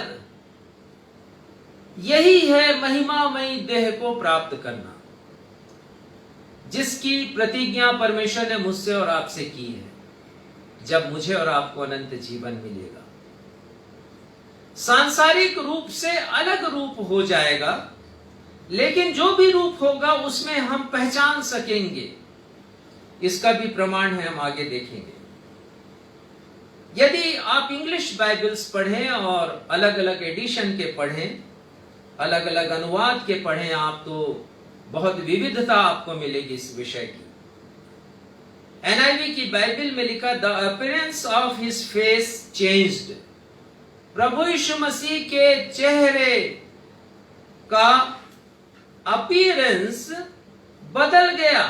यही है महिमामयी देह को प्राप्त करना, जिसकी प्रतिज्ञा परमेश्वर ने मुझसे और आपसे की है, जब मुझे और आपको अनंत जीवन मिलेगा। सांसारिक रूप से अलग रूप हो जाएगा, लेकिन जो भी रूप होगा उसमें हम पहचान सकेंगे। इसका भी प्रमाण है, हम आगे देखेंगे। यदि आप इंग्लिश बाइबल्स पढ़ें और अलग अलग एडिशन के पढ़ें, अलग अलग अनुवाद के पढ़ें आप, तो बहुत विविधता आपको मिलेगी इस विषय की। NIV की बाइबल में लिखा, the appearance of his face changed. प्रभु यीशु मसीह के चेहरे का अपीयरेंस बदल गया,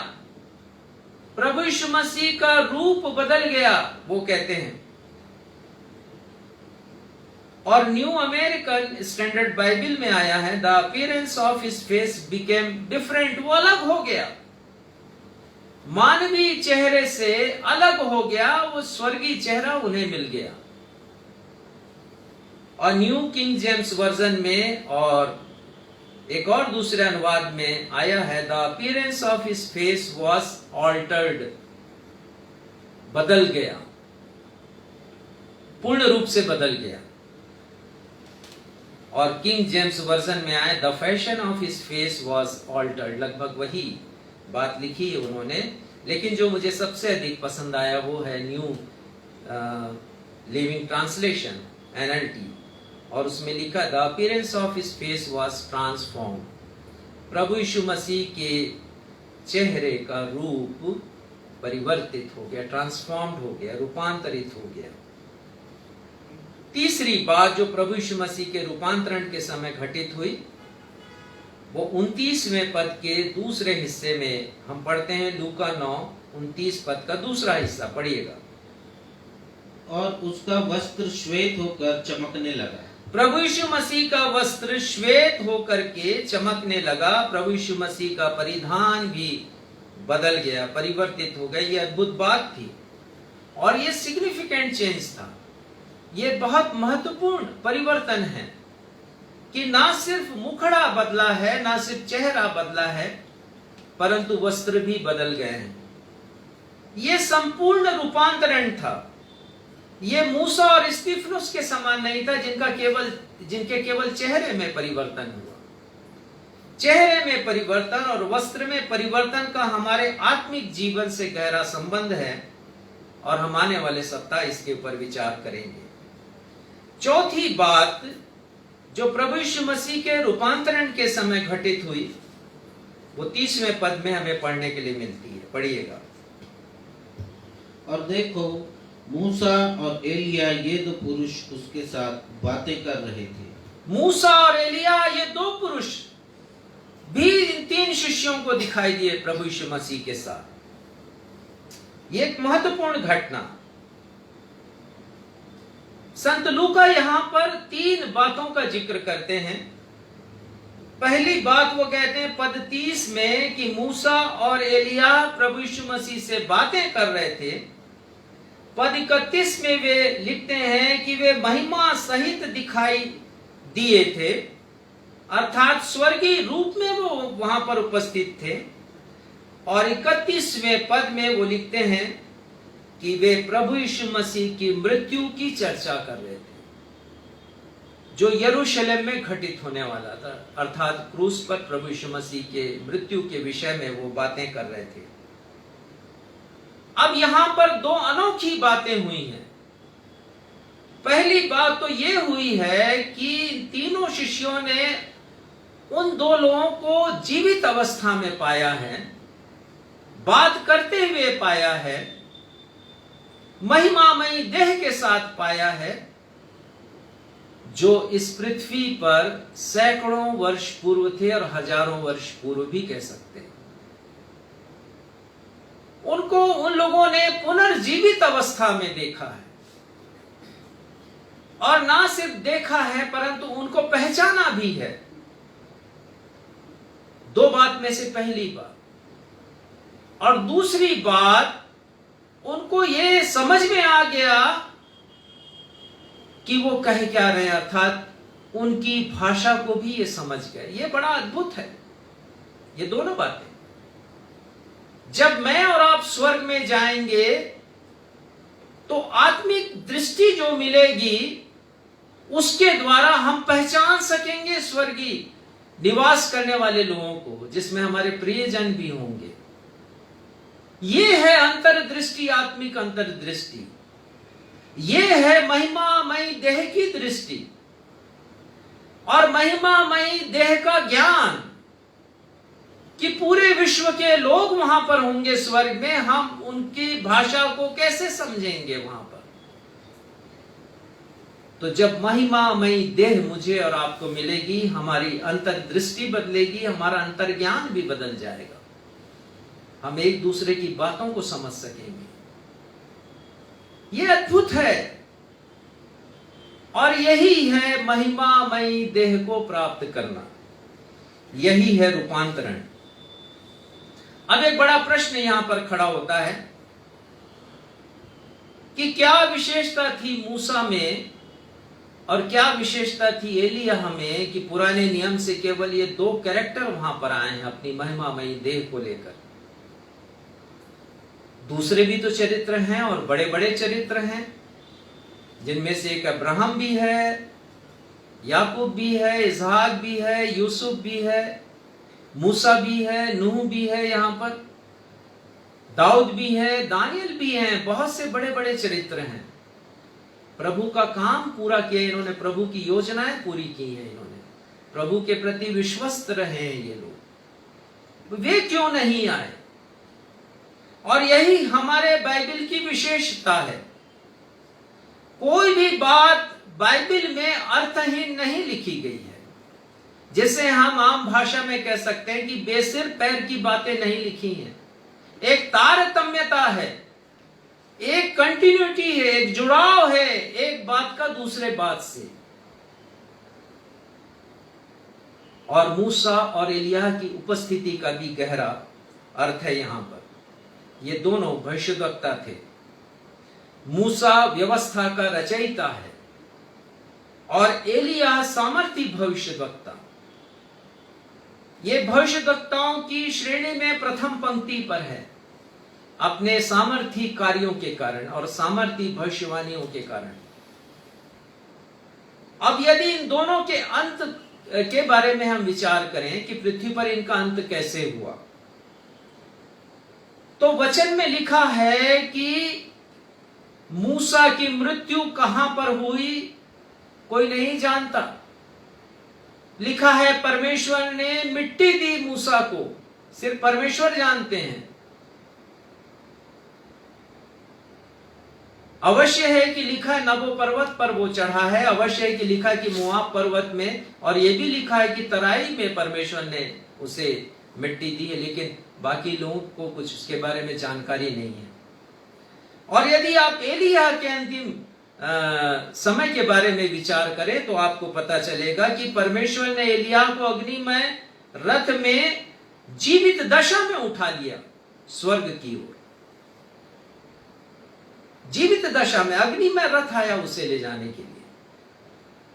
प्रभु यीशु मसीह का रूप बदल गया, वो कहते हैं। और न्यू अमेरिकन स्टैंडर्ड बाइबल में आया है, the appearance of his face became different, वो अलग हो गया, मानवीय चेहरे से अलग हो गया, वो स्वर्गीय चेहरा उन्हें मिल गया। और न्यू किंग जेम्स वर्जन में और एक और दूसरे अनुवाद में आया है, the appearance of his face was altered, बदल गया, पूर्ण रूप से बदल गया। और किंग जेम्स वर्जन में आए, the fashion of his face was altered, लगभग वही बात लिखी है उन्होंने। लेकिन जो मुझे सबसे अधिक पसंद आया वो है न्यू लिविंग ट्रांसलेशन NLT, और उसमें लिखा, the appearance of his face was transform. प्रभु यीशु मसीह के चेहरे का रूप परिवर्तित हो गया, ट्रांसफॉर्म्ड हो गया, रूपांतरित हो गया। तीसरी बात जो प्रभु यीशु मसीह के रूपांतरण के समय घटित हुई वो 29वें पद के दूसरे हिस्से में हम पढ़ते हैं। लूका 9:29 पद का दूसरा हिस्सा पढ़िएगा। और उसका वस्त्र श्वेत होकर चमकने लगा। प्रभु यीशु मसीह का वस्त्र श्वेत होकर के चमकने लगा। प्रभु यीशु मसीह का परिधान भी बदल गया, परिवर्तित हो गया। ये अद्भुत बात थी और ये सिग्निफिकेंट चेंज था। ये बहुत महत्वपूर्ण परिवर्तन है कि ना सिर्फ मुखड़ा बदला है, ना सिर्फ चेहरा बदला है, परंतु वस्त्र भी बदल गए हैं। ये संपूर्ण रूपांतरण था। ये मूसा और स्तिफनुस के समान नहीं था जिनके केवल चेहरे में परिवर्तन हुआ। चेहरे में परिवर्तन और वस्त्र में परिवर्तन का हमारे आत्मिक जीवन से गहरा संबंध है और हम आने वाले सप्ताह इसके ऊपर विचार करेंगे। चौथी बात जो प्रभु यीशु मसीह के रूपांतरण के समय घटित हुई वो 30वें पद में हमें पढ़ने के लिए मिलती है। पढ़िएगा। और देखो, मूसा और एलिया ये दो पुरुष उसके साथ बातें कर रहे थे। मूसा और एलिया ये दो पुरुष भी इन 3 शिष्यों को दिखाई दिए प्रभु यीशु मसीह के साथ। ये एक महत्वपूर्ण घटना। संत लूका यहां पर 3 बातों का जिक्र करते हैं। पहली बात वो कहते हैं पद 30 में कि मूसा और एलिया प्रभु यीशु मसीह से बातें कर रहे थे। पद 31 में वे लिखते हैं कि वे महिमा सहित दिखाई दिए थे, अर्थात स्वर्गीय रूप में वो वहां पर उपस्थित थे। और 31वें पद में वो लिखते हैं कि वे प्रभु यीशु मसीह की मृत्यु की चर्चा कर रहे थे जो यरूशलेम में घटित होने वाला था, अर्थात क्रूस पर प्रभु यीशु मसीह के मृत्यु के विषय में वो बातें कर रहे थे। अब यहां पर 2 अनोखी बातें हुई हैं। पहली बात तो ये हुई है कि तीनों शिष्यों ने उन 2 लोगों को जीवित अवस्था में पाया है, बात करते हुए पाया है, महिमामयी देह के साथ पाया है, जो इस पृथ्वी पर सैकड़ों वर्ष पूर्व थे और हजारों वर्ष पूर्व भी कह सकते हैं। उनको उन लोगों ने पुनर्जीवित अवस्था में देखा है और ना सिर्फ देखा है परंतु उनको पहचाना भी है। 2 बात में से पहली बात। और दूसरी बात, उनको ये समझ में आ गया कि वो कह क्या रहे हैं, अर्थात उनकी भाषा को भी ये समझ गए। ये बड़ा अद्भुत है। ये दोनों बातें जब मैं और आप स्वर्ग में जाएंगे तो आत्मिक दृष्टि जो मिलेगी उसके द्वारा हम पहचान सकेंगे स्वर्गीय निवास करने वाले लोगों को, जिसमें हमारे प्रियजन भी होंगे। ये है अंतर्दृष्टि, आत्मिक अंतर्दृष्टि। ये है महिमामयी देह की दृष्टि और महिमामयी देह का ज्ञान कि पूरे विश्व के लोग वहां पर होंगे स्वर्ग में। हम उनकी भाषा को कैसे समझेंगे वहां पर? तो जब महिमामयी देह मुझे और आपको मिलेगी, हमारी अंतर्दृष्टि बदलेगी, हमारा अंतर्ज्ञान भी बदल जाएगा। हम एक दूसरे की बातों को समझ सकेंगे। ये अद्भुत है और यही है महिमामयी देह को प्राप्त करना। यही है रूपांतरण। अब एक बड़ा प्रश्न यहां पर खड़ा होता है कि क्या विशेषता थी मूसा में और क्या विशेषता थी एलिय्याह में कि पुराने नियम से केवल ये 2 कैरेक्टर वहां पर आए हैं अपनी महिमामयी देह को लेकर। दूसरे भी तो चरित्र हैं और बड़े बड़े चरित्र हैं, जिनमें से एक अब्राहम भी है, याकूब भी है, इसहाक भी है, यूसुफ भी है, मूसा भी है, नूह भी है, यहां पर दाऊद भी है, दानियल भी हैं। बहुत से बड़े बड़े चरित्र हैं। प्रभु का काम पूरा किया इन्होंने, प्रभु की योजनाएं पूरी की हैं इन्होंने, प्रभु के प्रति विश्वस्त रहे हैं ये लोग। वे क्यों नहीं आए? और यही हमारे बाइबल की विशेषता है। कोई भी बात बाइबल में अर्थहीन नहीं लिखी गई है। जैसे हम आम भाषा में कह सकते हैं कि बेसिर पैर की बातें नहीं लिखी हैं। एक तारतम्यता है, एक कंटिन्यूटी है, एक जुड़ाव है एक बात का दूसरे बात से। और मूसा और एलिय्याह की उपस्थिति का भी गहरा अर्थ है यहां पर। ये दोनों भविष्यद्वक्ता थे। मूसा व्यवस्था का रचयिता है और एलिय्याह सामर्थी भविष्यद्वक्ता। ये भविष्यद्वक्ताओं की श्रेणी में प्रथम पंक्ति पर है, अपने सामर्थी कार्यों के कारण और सामर्थी भविष्यवाणियों के कारण। अब यदि इन दोनों के अंत के बारे में हम विचार करें कि पृथ्वी पर इनका अंत कैसे हुआ, तो वचन में लिखा है कि मूसा की मृत्यु कहां पर हुई कोई नहीं जानता। लिखा है परमेश्वर ने मिट्टी दी मूसा को, सिर्फ परमेश्वर जानते हैं। अवश्य है कि लिखा है नबो पर्वत पर वो चढ़ा है, अवश्य है कि लिखा है कि मोआब पर्वत में, और ये भी लिखा है कि तराई में परमेश्वर ने उसे मिट्टी दी है, लेकिन बाकी लोगों को कुछ उसके बारे में जानकारी नहीं है। और यदि आप एलिय्याह के अंतिम समय के बारे में विचार करें तो आपको पता चलेगा कि परमेश्वर ने एलिय्याह को अग्निमय रथ में जीवित दशा में उठा लिया स्वर्ग की ओर। जीवित दशा में अग्निमय रथ आया उसे ले जाने के लिए।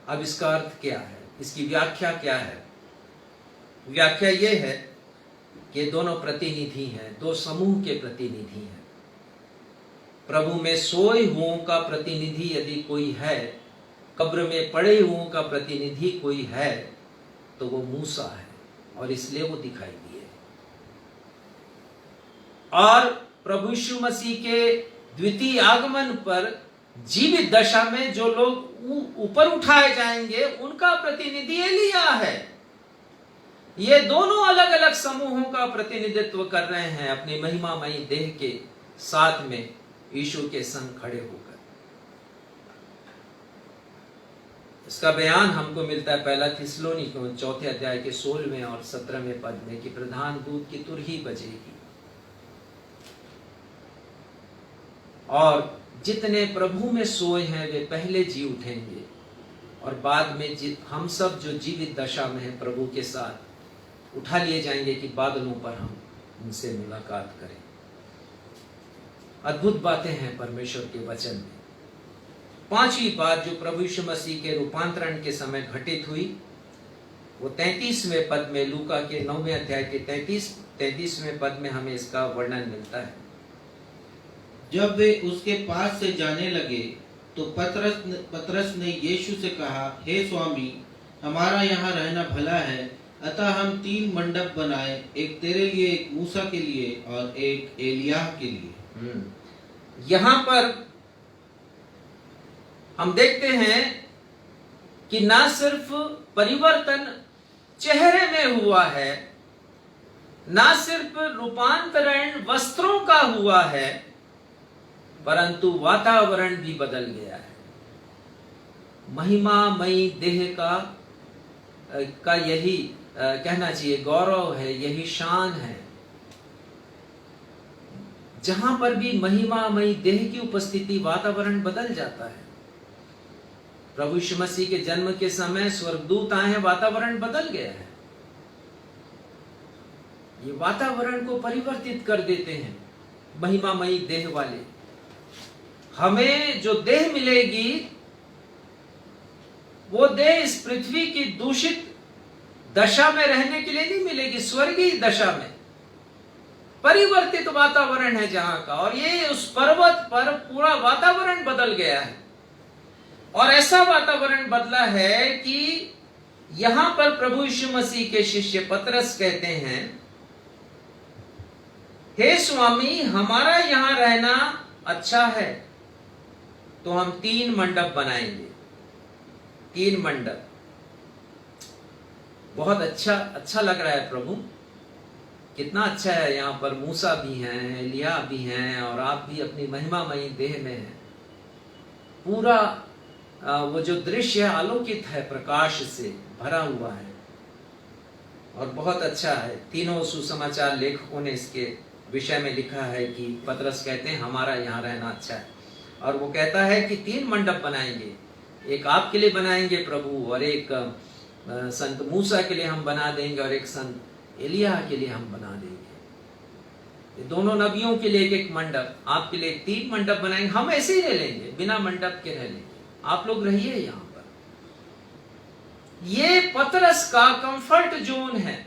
अब इसका अर्थ क्या है, इसकी व्याख्या क्या है? व्याख्या यह है कि दोनों प्रतिनिधि हैं, दो समूह के प्रतिनिधि हैं। प्रभु में सोए हुओं का प्रतिनिधि यदि कोई है, कब्र में पड़े हुओं का प्रतिनिधि कोई है, तो वो मूसा है और इसलिए वो दिखाई दिए। और प्रभु यीशु मसीह के द्वितीय आगमन पर जीवित दशा में जो लोग ऊपर उठाए जाएंगे उनका प्रतिनिधि एलिय्याह है। ये दोनों अलग अलग समूहों का प्रतिनिधित्व कर रहे हैं अपनी महिमामयी देह के साथ में यीशु के संग खड़े होकर। इसका बयान हमको मिलता है पहला थिस्सलुनीकियों 4 अध्याय के 16वें और 17वें पद में कि प्रधान दूत की तुरही बजेगी और जितने प्रभु में सोए हैं वे पहले जी उठेंगे और बाद में हम सब जो जीवित दशा में हैं प्रभु के साथ उठा लिए जाएंगे कि बादलों पर हम उनसे मुलाकात करें। अद्भुत बातें हैं परमेश्वर के वचन में। पांचवी बात जो प्रभु यीशु मसीह के रूपांतरण के समय घटित हुई वो 33वें पद में, लूका के 9वें अध्याय के 33वें पद में हमें इसका वर्णन मिलता है। जब वे उसके पास से जाने लगे तो पतरस ने यीशु से कहा, हे स्वामी, हमारा यहाँ रहना भला है, अतः हम 3 मंडप बनाए, एक तेरे लिए, एक मूसा के लिए और एक एलिय्याह के लिए। यहां पर हम देखते हैं कि ना सिर्फ परिवर्तन चेहरे में हुआ है, ना सिर्फ रूपांतरण वस्त्रों का हुआ है, परंतु वातावरण भी बदल गया है। महिमामयी देह का यही कहना चाहिए गौरव है, यही शान है। जहां पर भी महिमामयी देह की उपस्थिति वातावरण बदल जाता है। प्रभु यीशु मसीह के जन्म के समय स्वर्गदूत आए हैं, वातावरण बदल गया है। ये वातावरण को परिवर्तित कर देते हैं महिमामयी देह वाले। हमें जो देह मिलेगी वो देह इस पृथ्वी की दूषित दशा में रहने के लिए नहीं मिलेगी, स्वर्गीय दशा में परिवर्तित वातावरण है जहां का। और ये उस पर्वत पर पूरा वातावरण बदल गया है। और ऐसा वातावरण बदला है कि यहां पर प्रभु यीशु मसीह के शिष्य पतरस कहते हैं, हे स्वामी, हमारा यहां रहना अच्छा है, तो हम 3 मंडप बनाएंगे। 3 मंडप बहुत अच्छा लग रहा है। प्रभु कितना अच्छा है, यहाँ पर मूसा भी हैं, एलिय्याह भी हैं और आप भी अपनी महिमामयी देह में हैं। पूरा वो जो दृश्य है आलोकित है, प्रकाश से भरा हुआ है और बहुत अच्छा है। तीनों सुसमाचार लेखकों ने इसके विषय में लिखा है कि पतरस कहते हैं हमारा यहाँ रहना अच्छा है, और वो कहता है कि 3 मंडप बनाएंगे, एक आपके लिए बनाएंगे प्रभु, और एक संत मूसा के लिए हम बना देंगे, और एक संत एलिया के लिए हम बना देंगे। ये दोनों नबियों के लिए एक मंडप, आपके लिए 3 मंडप बनाएंगे। हम ऐसे ही रह लेंगे, बिना मंडप के रह लेंगे, आप लोग रहिए यहाँ पर। ये पतरस का कंफर्ट जोन है।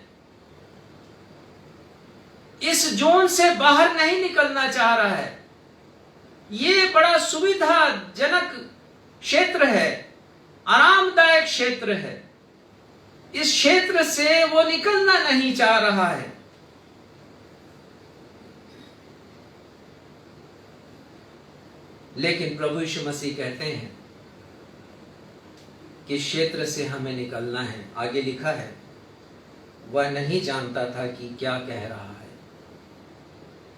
इस जोन से बाहर नहीं निकलना चाह रहा है। ये बड़ा सुविधाजनक क्षेत्र है, आरामदायक क्षेत्र है। इस क्षेत्र से वो निकलना नहीं चाह रहा है। लेकिन प्रभु यीशु मसीह कहते हैं कि क्षेत्र से हमें निकलना है। आगे लिखा है, वह नहीं जानता था कि क्या कह रहा है।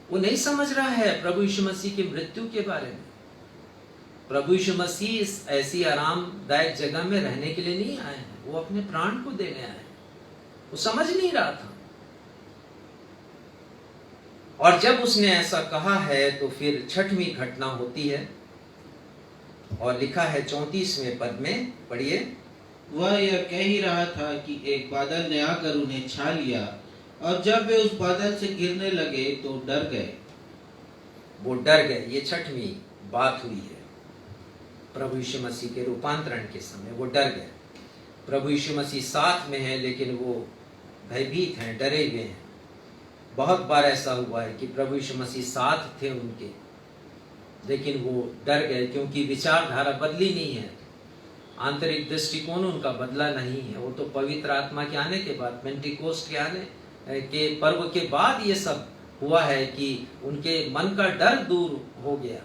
वो नहीं समझ रहा है प्रभु यीशु मसीह की मृत्यु के बारे में। प्रभु यीशु मसीह इस ऐसी आरामदायक जगह में रहने के लिए नहीं आए हैं, वो अपने प्राण को देने आए हैं। वो समझ नहीं रहा था। और जब उसने ऐसा कहा है तो फिर 6वीं घटना होती है, और लिखा है 34वें पद में, पढ़िए। वह यह कह ही रहा था कि एक बादल ने आकर उन्हें छा लिया, और जब वे उस बादल से गिरने लगे तो डर गए। वो डर गए। ये 6वीं बात हुई है प्रभु यीशु मसीह के रूपांतरण के समय। वो डर गए। प्रभु यीशु मसीह साथ में है, लेकिन वो भयभीत हैं, डरे हुए हैं। बहुत बार ऐसा हुआ है कि प्रभु यीशु मसीह साथ थे उनके, लेकिन वो डर गए, क्योंकि विचारधारा बदली नहीं है, आंतरिक दृष्टिकोण उनका बदला नहीं है। वो तो पवित्र आत्मा के आने के बाद, पेंटिकोस्ट के आने के पर्व के बाद ये सब हुआ है कि उनके मन का डर दूर हो गया।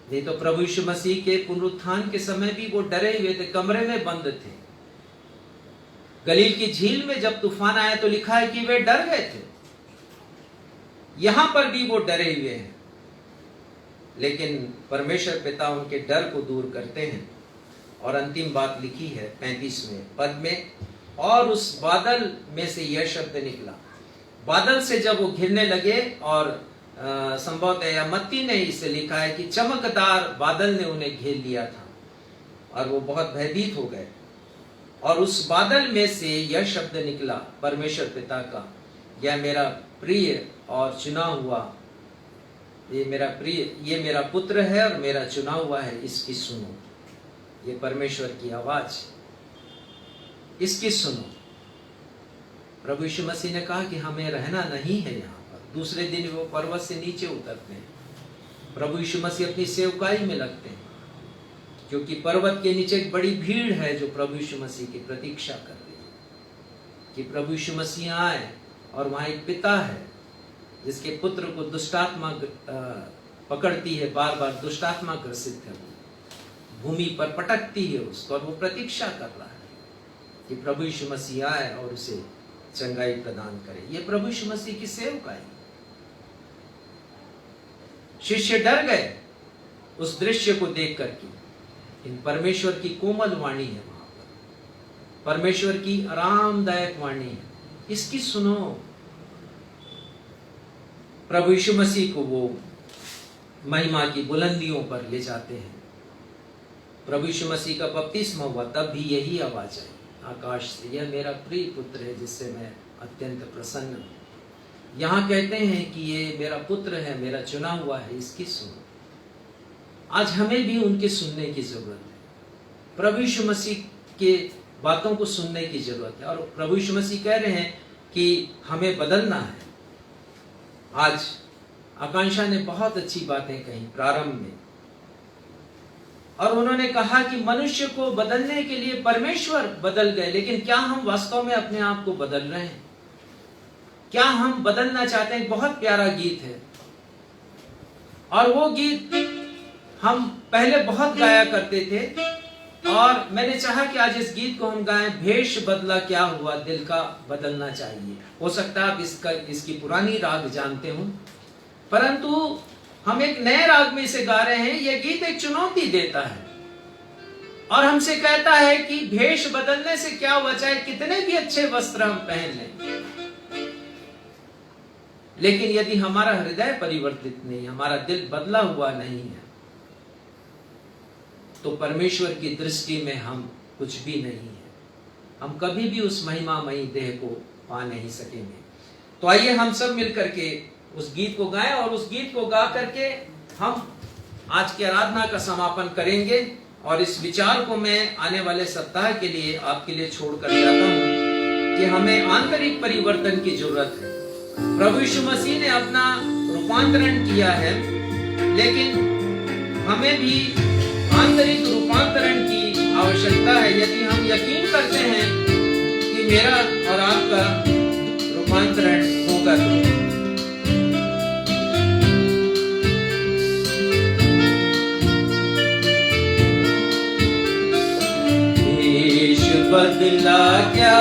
नहीं तो प्रभु यीशु मसीह के पुनरुत्थान के समय भी वो डरे हुए थे, कमरे में बंद थे। गलील की झील में जब तूफान आया तो लिखा है कि वे डर गए थे। यहां पर भी वो डरे हुए हैं, लेकिन परमेश्वर पिता उनके डर को दूर करते हैं। और अंतिम बात लिखी है 35वें पद में, और उस बादल में से यह शब्द निकला। बादल से जब वो घिरने लगे, और संभवतः या मत्ती ने इसे लिखा है कि चमकदार बादल ने उन्हें घेर लिया था, और वो बहुत भयभीत हो गए। और उस बादल में से यह शब्द निकला परमेश्वर पिता का, यह मेरा प्रिय और चुना हुआ, ये मेरा पुत्र है और मेरा चुना हुआ है, इसकी सुनो। ये परमेश्वर की आवाज, इसकी सुनो। प्रभु यीशु मसीह ने कहा कि हमें रहना नहीं है यहाँ पर। दूसरे दिन वो पर्वत से नीचे उतरते हैं। प्रभु यीशु मसीह अपनी सेवकाई में लगते हैं, क्योंकि पर्वत के नीचे एक बड़ी भीड़ है जो प्रभु यीशु मसीह की प्रतीक्षा कर रही है कि प्रभु यीशु मसीह आए। और वहां एक पिता है जिसके पुत्र को दुष्टात्मा पकड़ती है, बार बार दुष्टात्मा ग्रसित करती है, भूमि पर पटकती है उसको, और वो प्रतीक्षा कर रहा है कि प्रभु यीशु मसीह आए और उसे चंगाई प्रदान करे। ये प्रभु यीशु मसीह की सेवकाई। शिष्य डर गए उस दृश्य को देख करके। इन परमेश्वर की कोमल वाणी है वहां पर, परमेश्वर की आरामदायक वाणी है, इसकी सुनो। प्रभु यीशु मसीह को वो महिमा की बुलंदियों पर ले जाते हैं। प्रभु यीशु मसीह का बपतिस्मा हुआ, तब भी यही आवाज आई आकाश से, यह मेरा प्रिय पुत्र है जिससे मैं अत्यंत प्रसन्न हूं। यहां कहते हैं कि ये मेरा पुत्र है, मेरा चुना हुआ है, इसकी सुनो। आज हमें भी उनके सुनने की जरूरत है। प्रभु यीशु मसीह के बातों को सुनने की जरूरत है। और प्रभु यीशु मसीह कह रहे हैं कि हमें बदलना है। आज आकांक्षा ने बहुत अच्छी बातें कही प्रारंभ में, और उन्होंने कहा कि मनुष्य को बदलने के लिए परमेश्वर बदल गए, लेकिन क्या हम वास्तव में अपने आप को बदल रहे हैं? क्या हम बदलना चाहते हैं? बहुत प्यारा गीत है, और वो गीत हम पहले बहुत गाया करते थे, और मैंने चाहा कि आज इस गीत को हम गाएं। भेष बदला क्या हुआ, दिल का बदलना चाहिए। हो सकता है आप इसकी पुरानी राग जानते हो, परंतु हम एक नए राग में इसे गा रहे हैं। यह गीत एक चुनौती देता है और हमसे कहता है कि भेष बदलने से क्या हुआ, चाहे कितने भी अच्छे वस्त्र हम पहन लें, लेकिन यदि हमारा हृदय परिवर्तित नहीं, हमारा दिल बदला हुआ नहीं है, तो परमेश्वर की दृष्टि में हम कुछ भी नहीं है। हम कभी भी उस महिमामयी देह को पा नहीं सकेंगे। तो आइए हम सब मिलकर के उस गीत को गाएं, और उस गीत को गा करके हम आज की आराधना का समापन करेंगे। और इस विचार को मैं आने वाले सप्ताह के लिए आपके लिए छोड़कर जाता हूं कि हमें आंतरिक परिवर्तन की जरूरत है। प्रभु यीशु मसीह ने अपना रूपांतरण किया है, लेकिन हमें भी आंतरिक रूपांतरण की आवश्यकता है। यदि हम यकीन करते हैं कि मेरा और आपका रूपांतरण होगा तो बदला क्या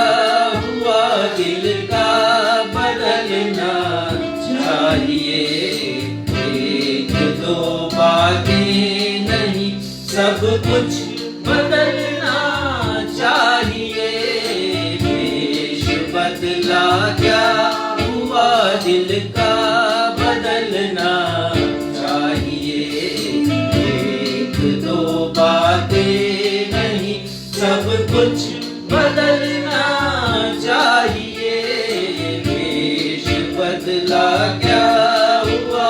हुआ, दिल का बदलना चाहिए। एक दो बातें नहीं, सब कुछ बदलना चाहिए। भेष बदला क्या हुआ, दिल का बदलना चाहिए। एक दो बातें नहीं, सब कुछ बदलना चाहिए। भेष बदला क्या हुआ।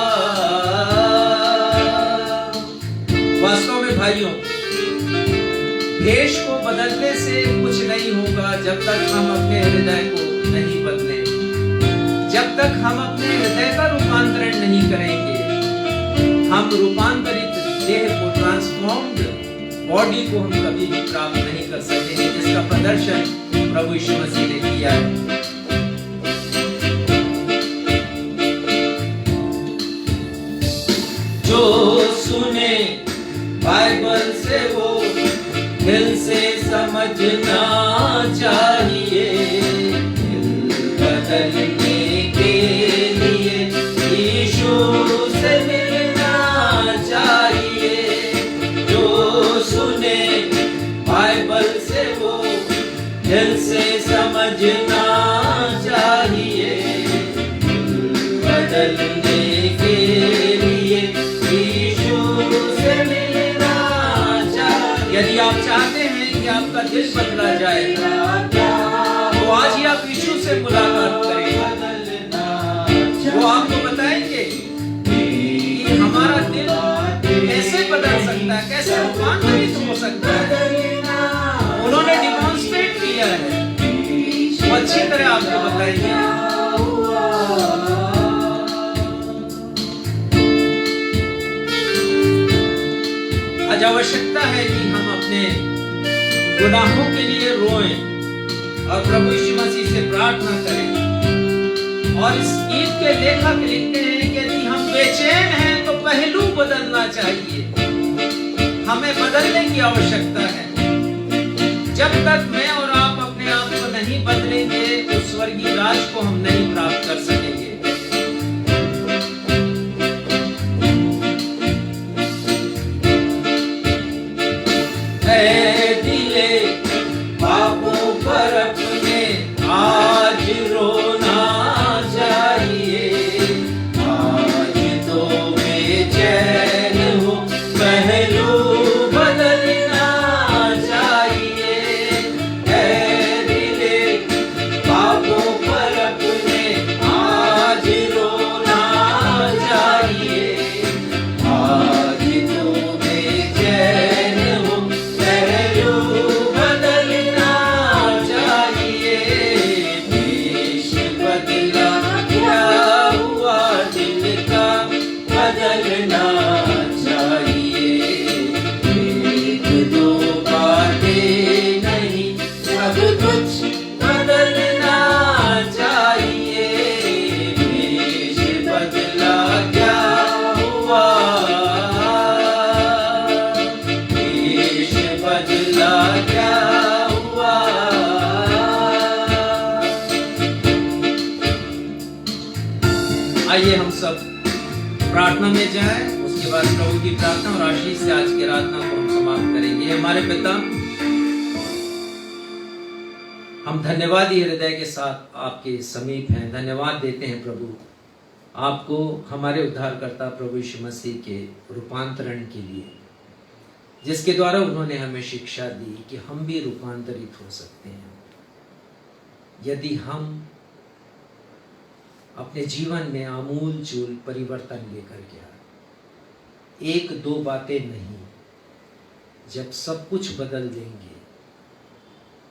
वास्तव में भाइयों, भेष को बदलने से कुछ नहीं होगा जब तक हम अपने हृदय को नहीं बदलें, जब तक हम अपने हृदय का रूपांतरण नहीं करेंगे। हम रूपांतरित देह को, ट्रांसफॉर्म्ड बॉडी को हम कभी भी प्राप्त नहीं कर सकेंगे, जिसका प्रदर्शन प्रभु यीशु मसीह ने किया है। जो सुने बाइबल से वो दिल से समझना चाहिए। दिल बदलने के लिए यीशु से मिलना चाहिए। सुने बाइबल से वो दिल से समझना चाहिए। बदलने के लिए यीशु से मिलना चाहिए। यदि आप चाहते हैं कि आपका दिल बदला जाए, तो आज ही आप यीशु से मुलाकात करें। वो आपको बताएंगे कि हमारा दिल कैसे बदल सकता है, कैसे रूपांतरित हो सकता है। उन्होंने डिमॉन्स्ट्रेट किया है, वो अच्छी तरह आपको बताएंगे। आज आवश्यकता है कि हम अपने गुनाहों के लिए रोएं और प्रभु यीशु मसीह से प्रार्थना करें। और इस गीत के लेखक लिखते हैं कि यदि हम बेचैन हैं तो पहलू बदलना चाहिए। हमें बदलने की आवश्यकता है। जब तक मैं और आप अपने आप को नहीं बदलेंगे, उस स्वर्गीय राज को हम नहीं प्राप्त कर सकेंगे। ऐ दिले पापों पर अपने आज रोना चाहिए। आज तो बेचैन हो, पहलू बदलना चाहिए। ऐ दिले पापों पर अपने आज रोना चाहिए। आज तो बेचैन हो, पहलू बदलना चाहिए। भेष बदला क्या हुआ, दिल का बदलना चाहिए। एक दो बातें नहीं, सब कुछ बदलना चाहिए। भेष बदला क्या हुआ, भेष बदला क्या हुआ। आइए हम सब प्रार्थना में जाएं, उसके बाद प्रभु की प्रार्थना और आशीष से आज की आराधना को हम समाप्त करेंगे। हमारे पिता, हम धन्यवादी हृदय के साथ आपके समीप हैं, धन्यवाद देते हैं प्रभु आपको, हमारे उद्धारकर्ता प्रभु यीशु मसीह के रूपांतरण के लिए, जिसके द्वारा उन्होंने हमें शिक्षा दी कि हम भी रूपांतरित हो सकते हैं यदि हम अपने जीवन में आमूल चूल परिवर्तन लेकर के आए। एक दो बातें नहीं, जब सब कुछ बदल देंगे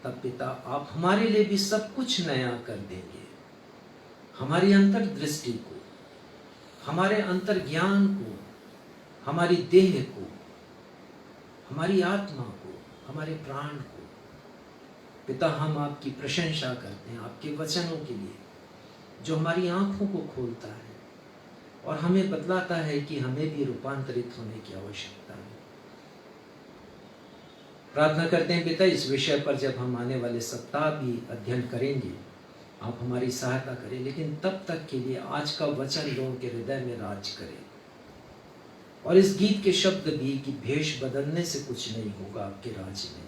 तब पिता आप हमारे लिए भी सब कुछ नया कर देंगे। हमारी अंतर्दृष्टि को, हमारे अंतर्ज्ञान को, हमारी देह को, हमारी आत्मा को, हमारे प्राण को। पिता हम आपकी प्रशंसा करते हैं आपके वचनों के लिए, जो हमारी आंखों को खोलता है और हमें बतलाता है कि हमें भी रूपांतरित होने की आवश्यकता है। प्रार्थना करते हैं पिता, इस विषय पर जब हम आने वाले सप्ताह भी अध्ययन करेंगे, आप हमारी सहायता करें, लेकिन तब तक के लिए आज का वचन लोगों के हृदय में राज करे। और इस गीत के शब्द भी कि भेष बदलने से कुछ नहीं होगा आपके राज्य में।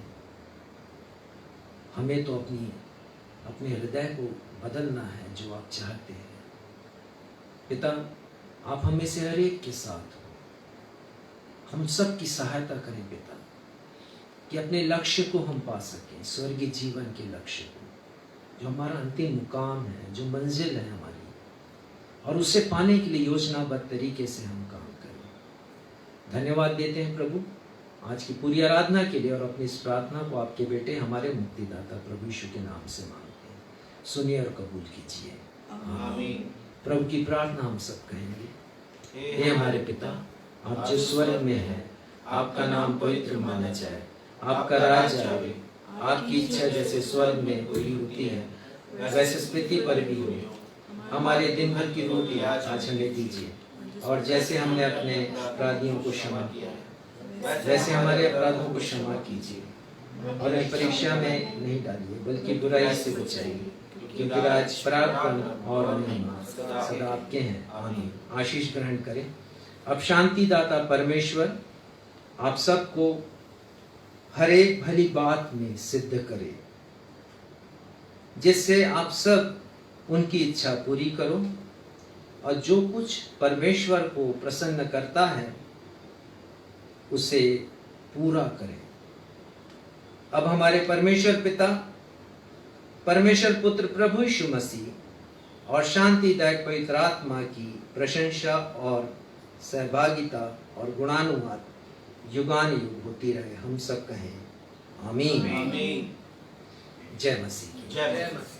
हमें तो अपने हृदय को बदलना है जो आप चाहते हैं। पिता, आप हमें से हर एक के साथ हो, हम सब की सहायता करें पिता, कि अपने लक्ष्य को हम पा सकें, स्वर्गीय जीवन के लक्ष्य को, जो हमारा अंतिम मुकाम है, जो मंजिल है हमारी, और उसे पाने के लिए योजनाबद्ध तरीके से हम काम करें। धन्यवाद देते हैं प्रभु आज की पूरी आराधना के लिए, और अपनी इस प्रार्थना को आपके बेटे हमारे मुक्तिदाता प्रभु यीशु के नाम से मांगते हैं। सुनिए और कबूल कीजिए। आमीन। प्रभु की प्रार्थना हम सब कहेंगे। हे हमारे पिता, आप जो स्वर्ग में हैं, आपका नाम पवित्र माना जाए, आपका राज आवे, आपकी इच्छा जैसे स्वर्ग में पूरी होती है वैसे पृथ्वी पर भी हो। हमारे दिन भर की रोटी आज हमें दीजिए, और जैसे हमने अपने अपराधियों को क्षमा किया वैसे हमारे अपराधों को क्षमा कीजिए, और हमें परीक्षा में नहीं डालिए बल्कि बुराई से बचाइए, क्योंकि राज, पराक्रम और महिमा सदा आपके हैं। आमीन। आशीष ग्रहण करें। अब शांतिदाता परमेश्वर आप सबको हर एक भली बात में सिद्ध करे, जिससे आप सब उनकी इच्छा पूरी करो, और जो कुछ परमेश्वर को प्रसन्न करता है उसे पूरा करें। अब हमारे परमेश्वर पिता, परमेश्वर पुत्र प्रभु यीशु मसीह और शांतिदायक पवित्र आत्मा की प्रशंसा और सहभागिता और गुणानुवाद युगानुयुग होती रहे। हम सब कहें आमीन। आमीन। जय मसीह। जय मसीह।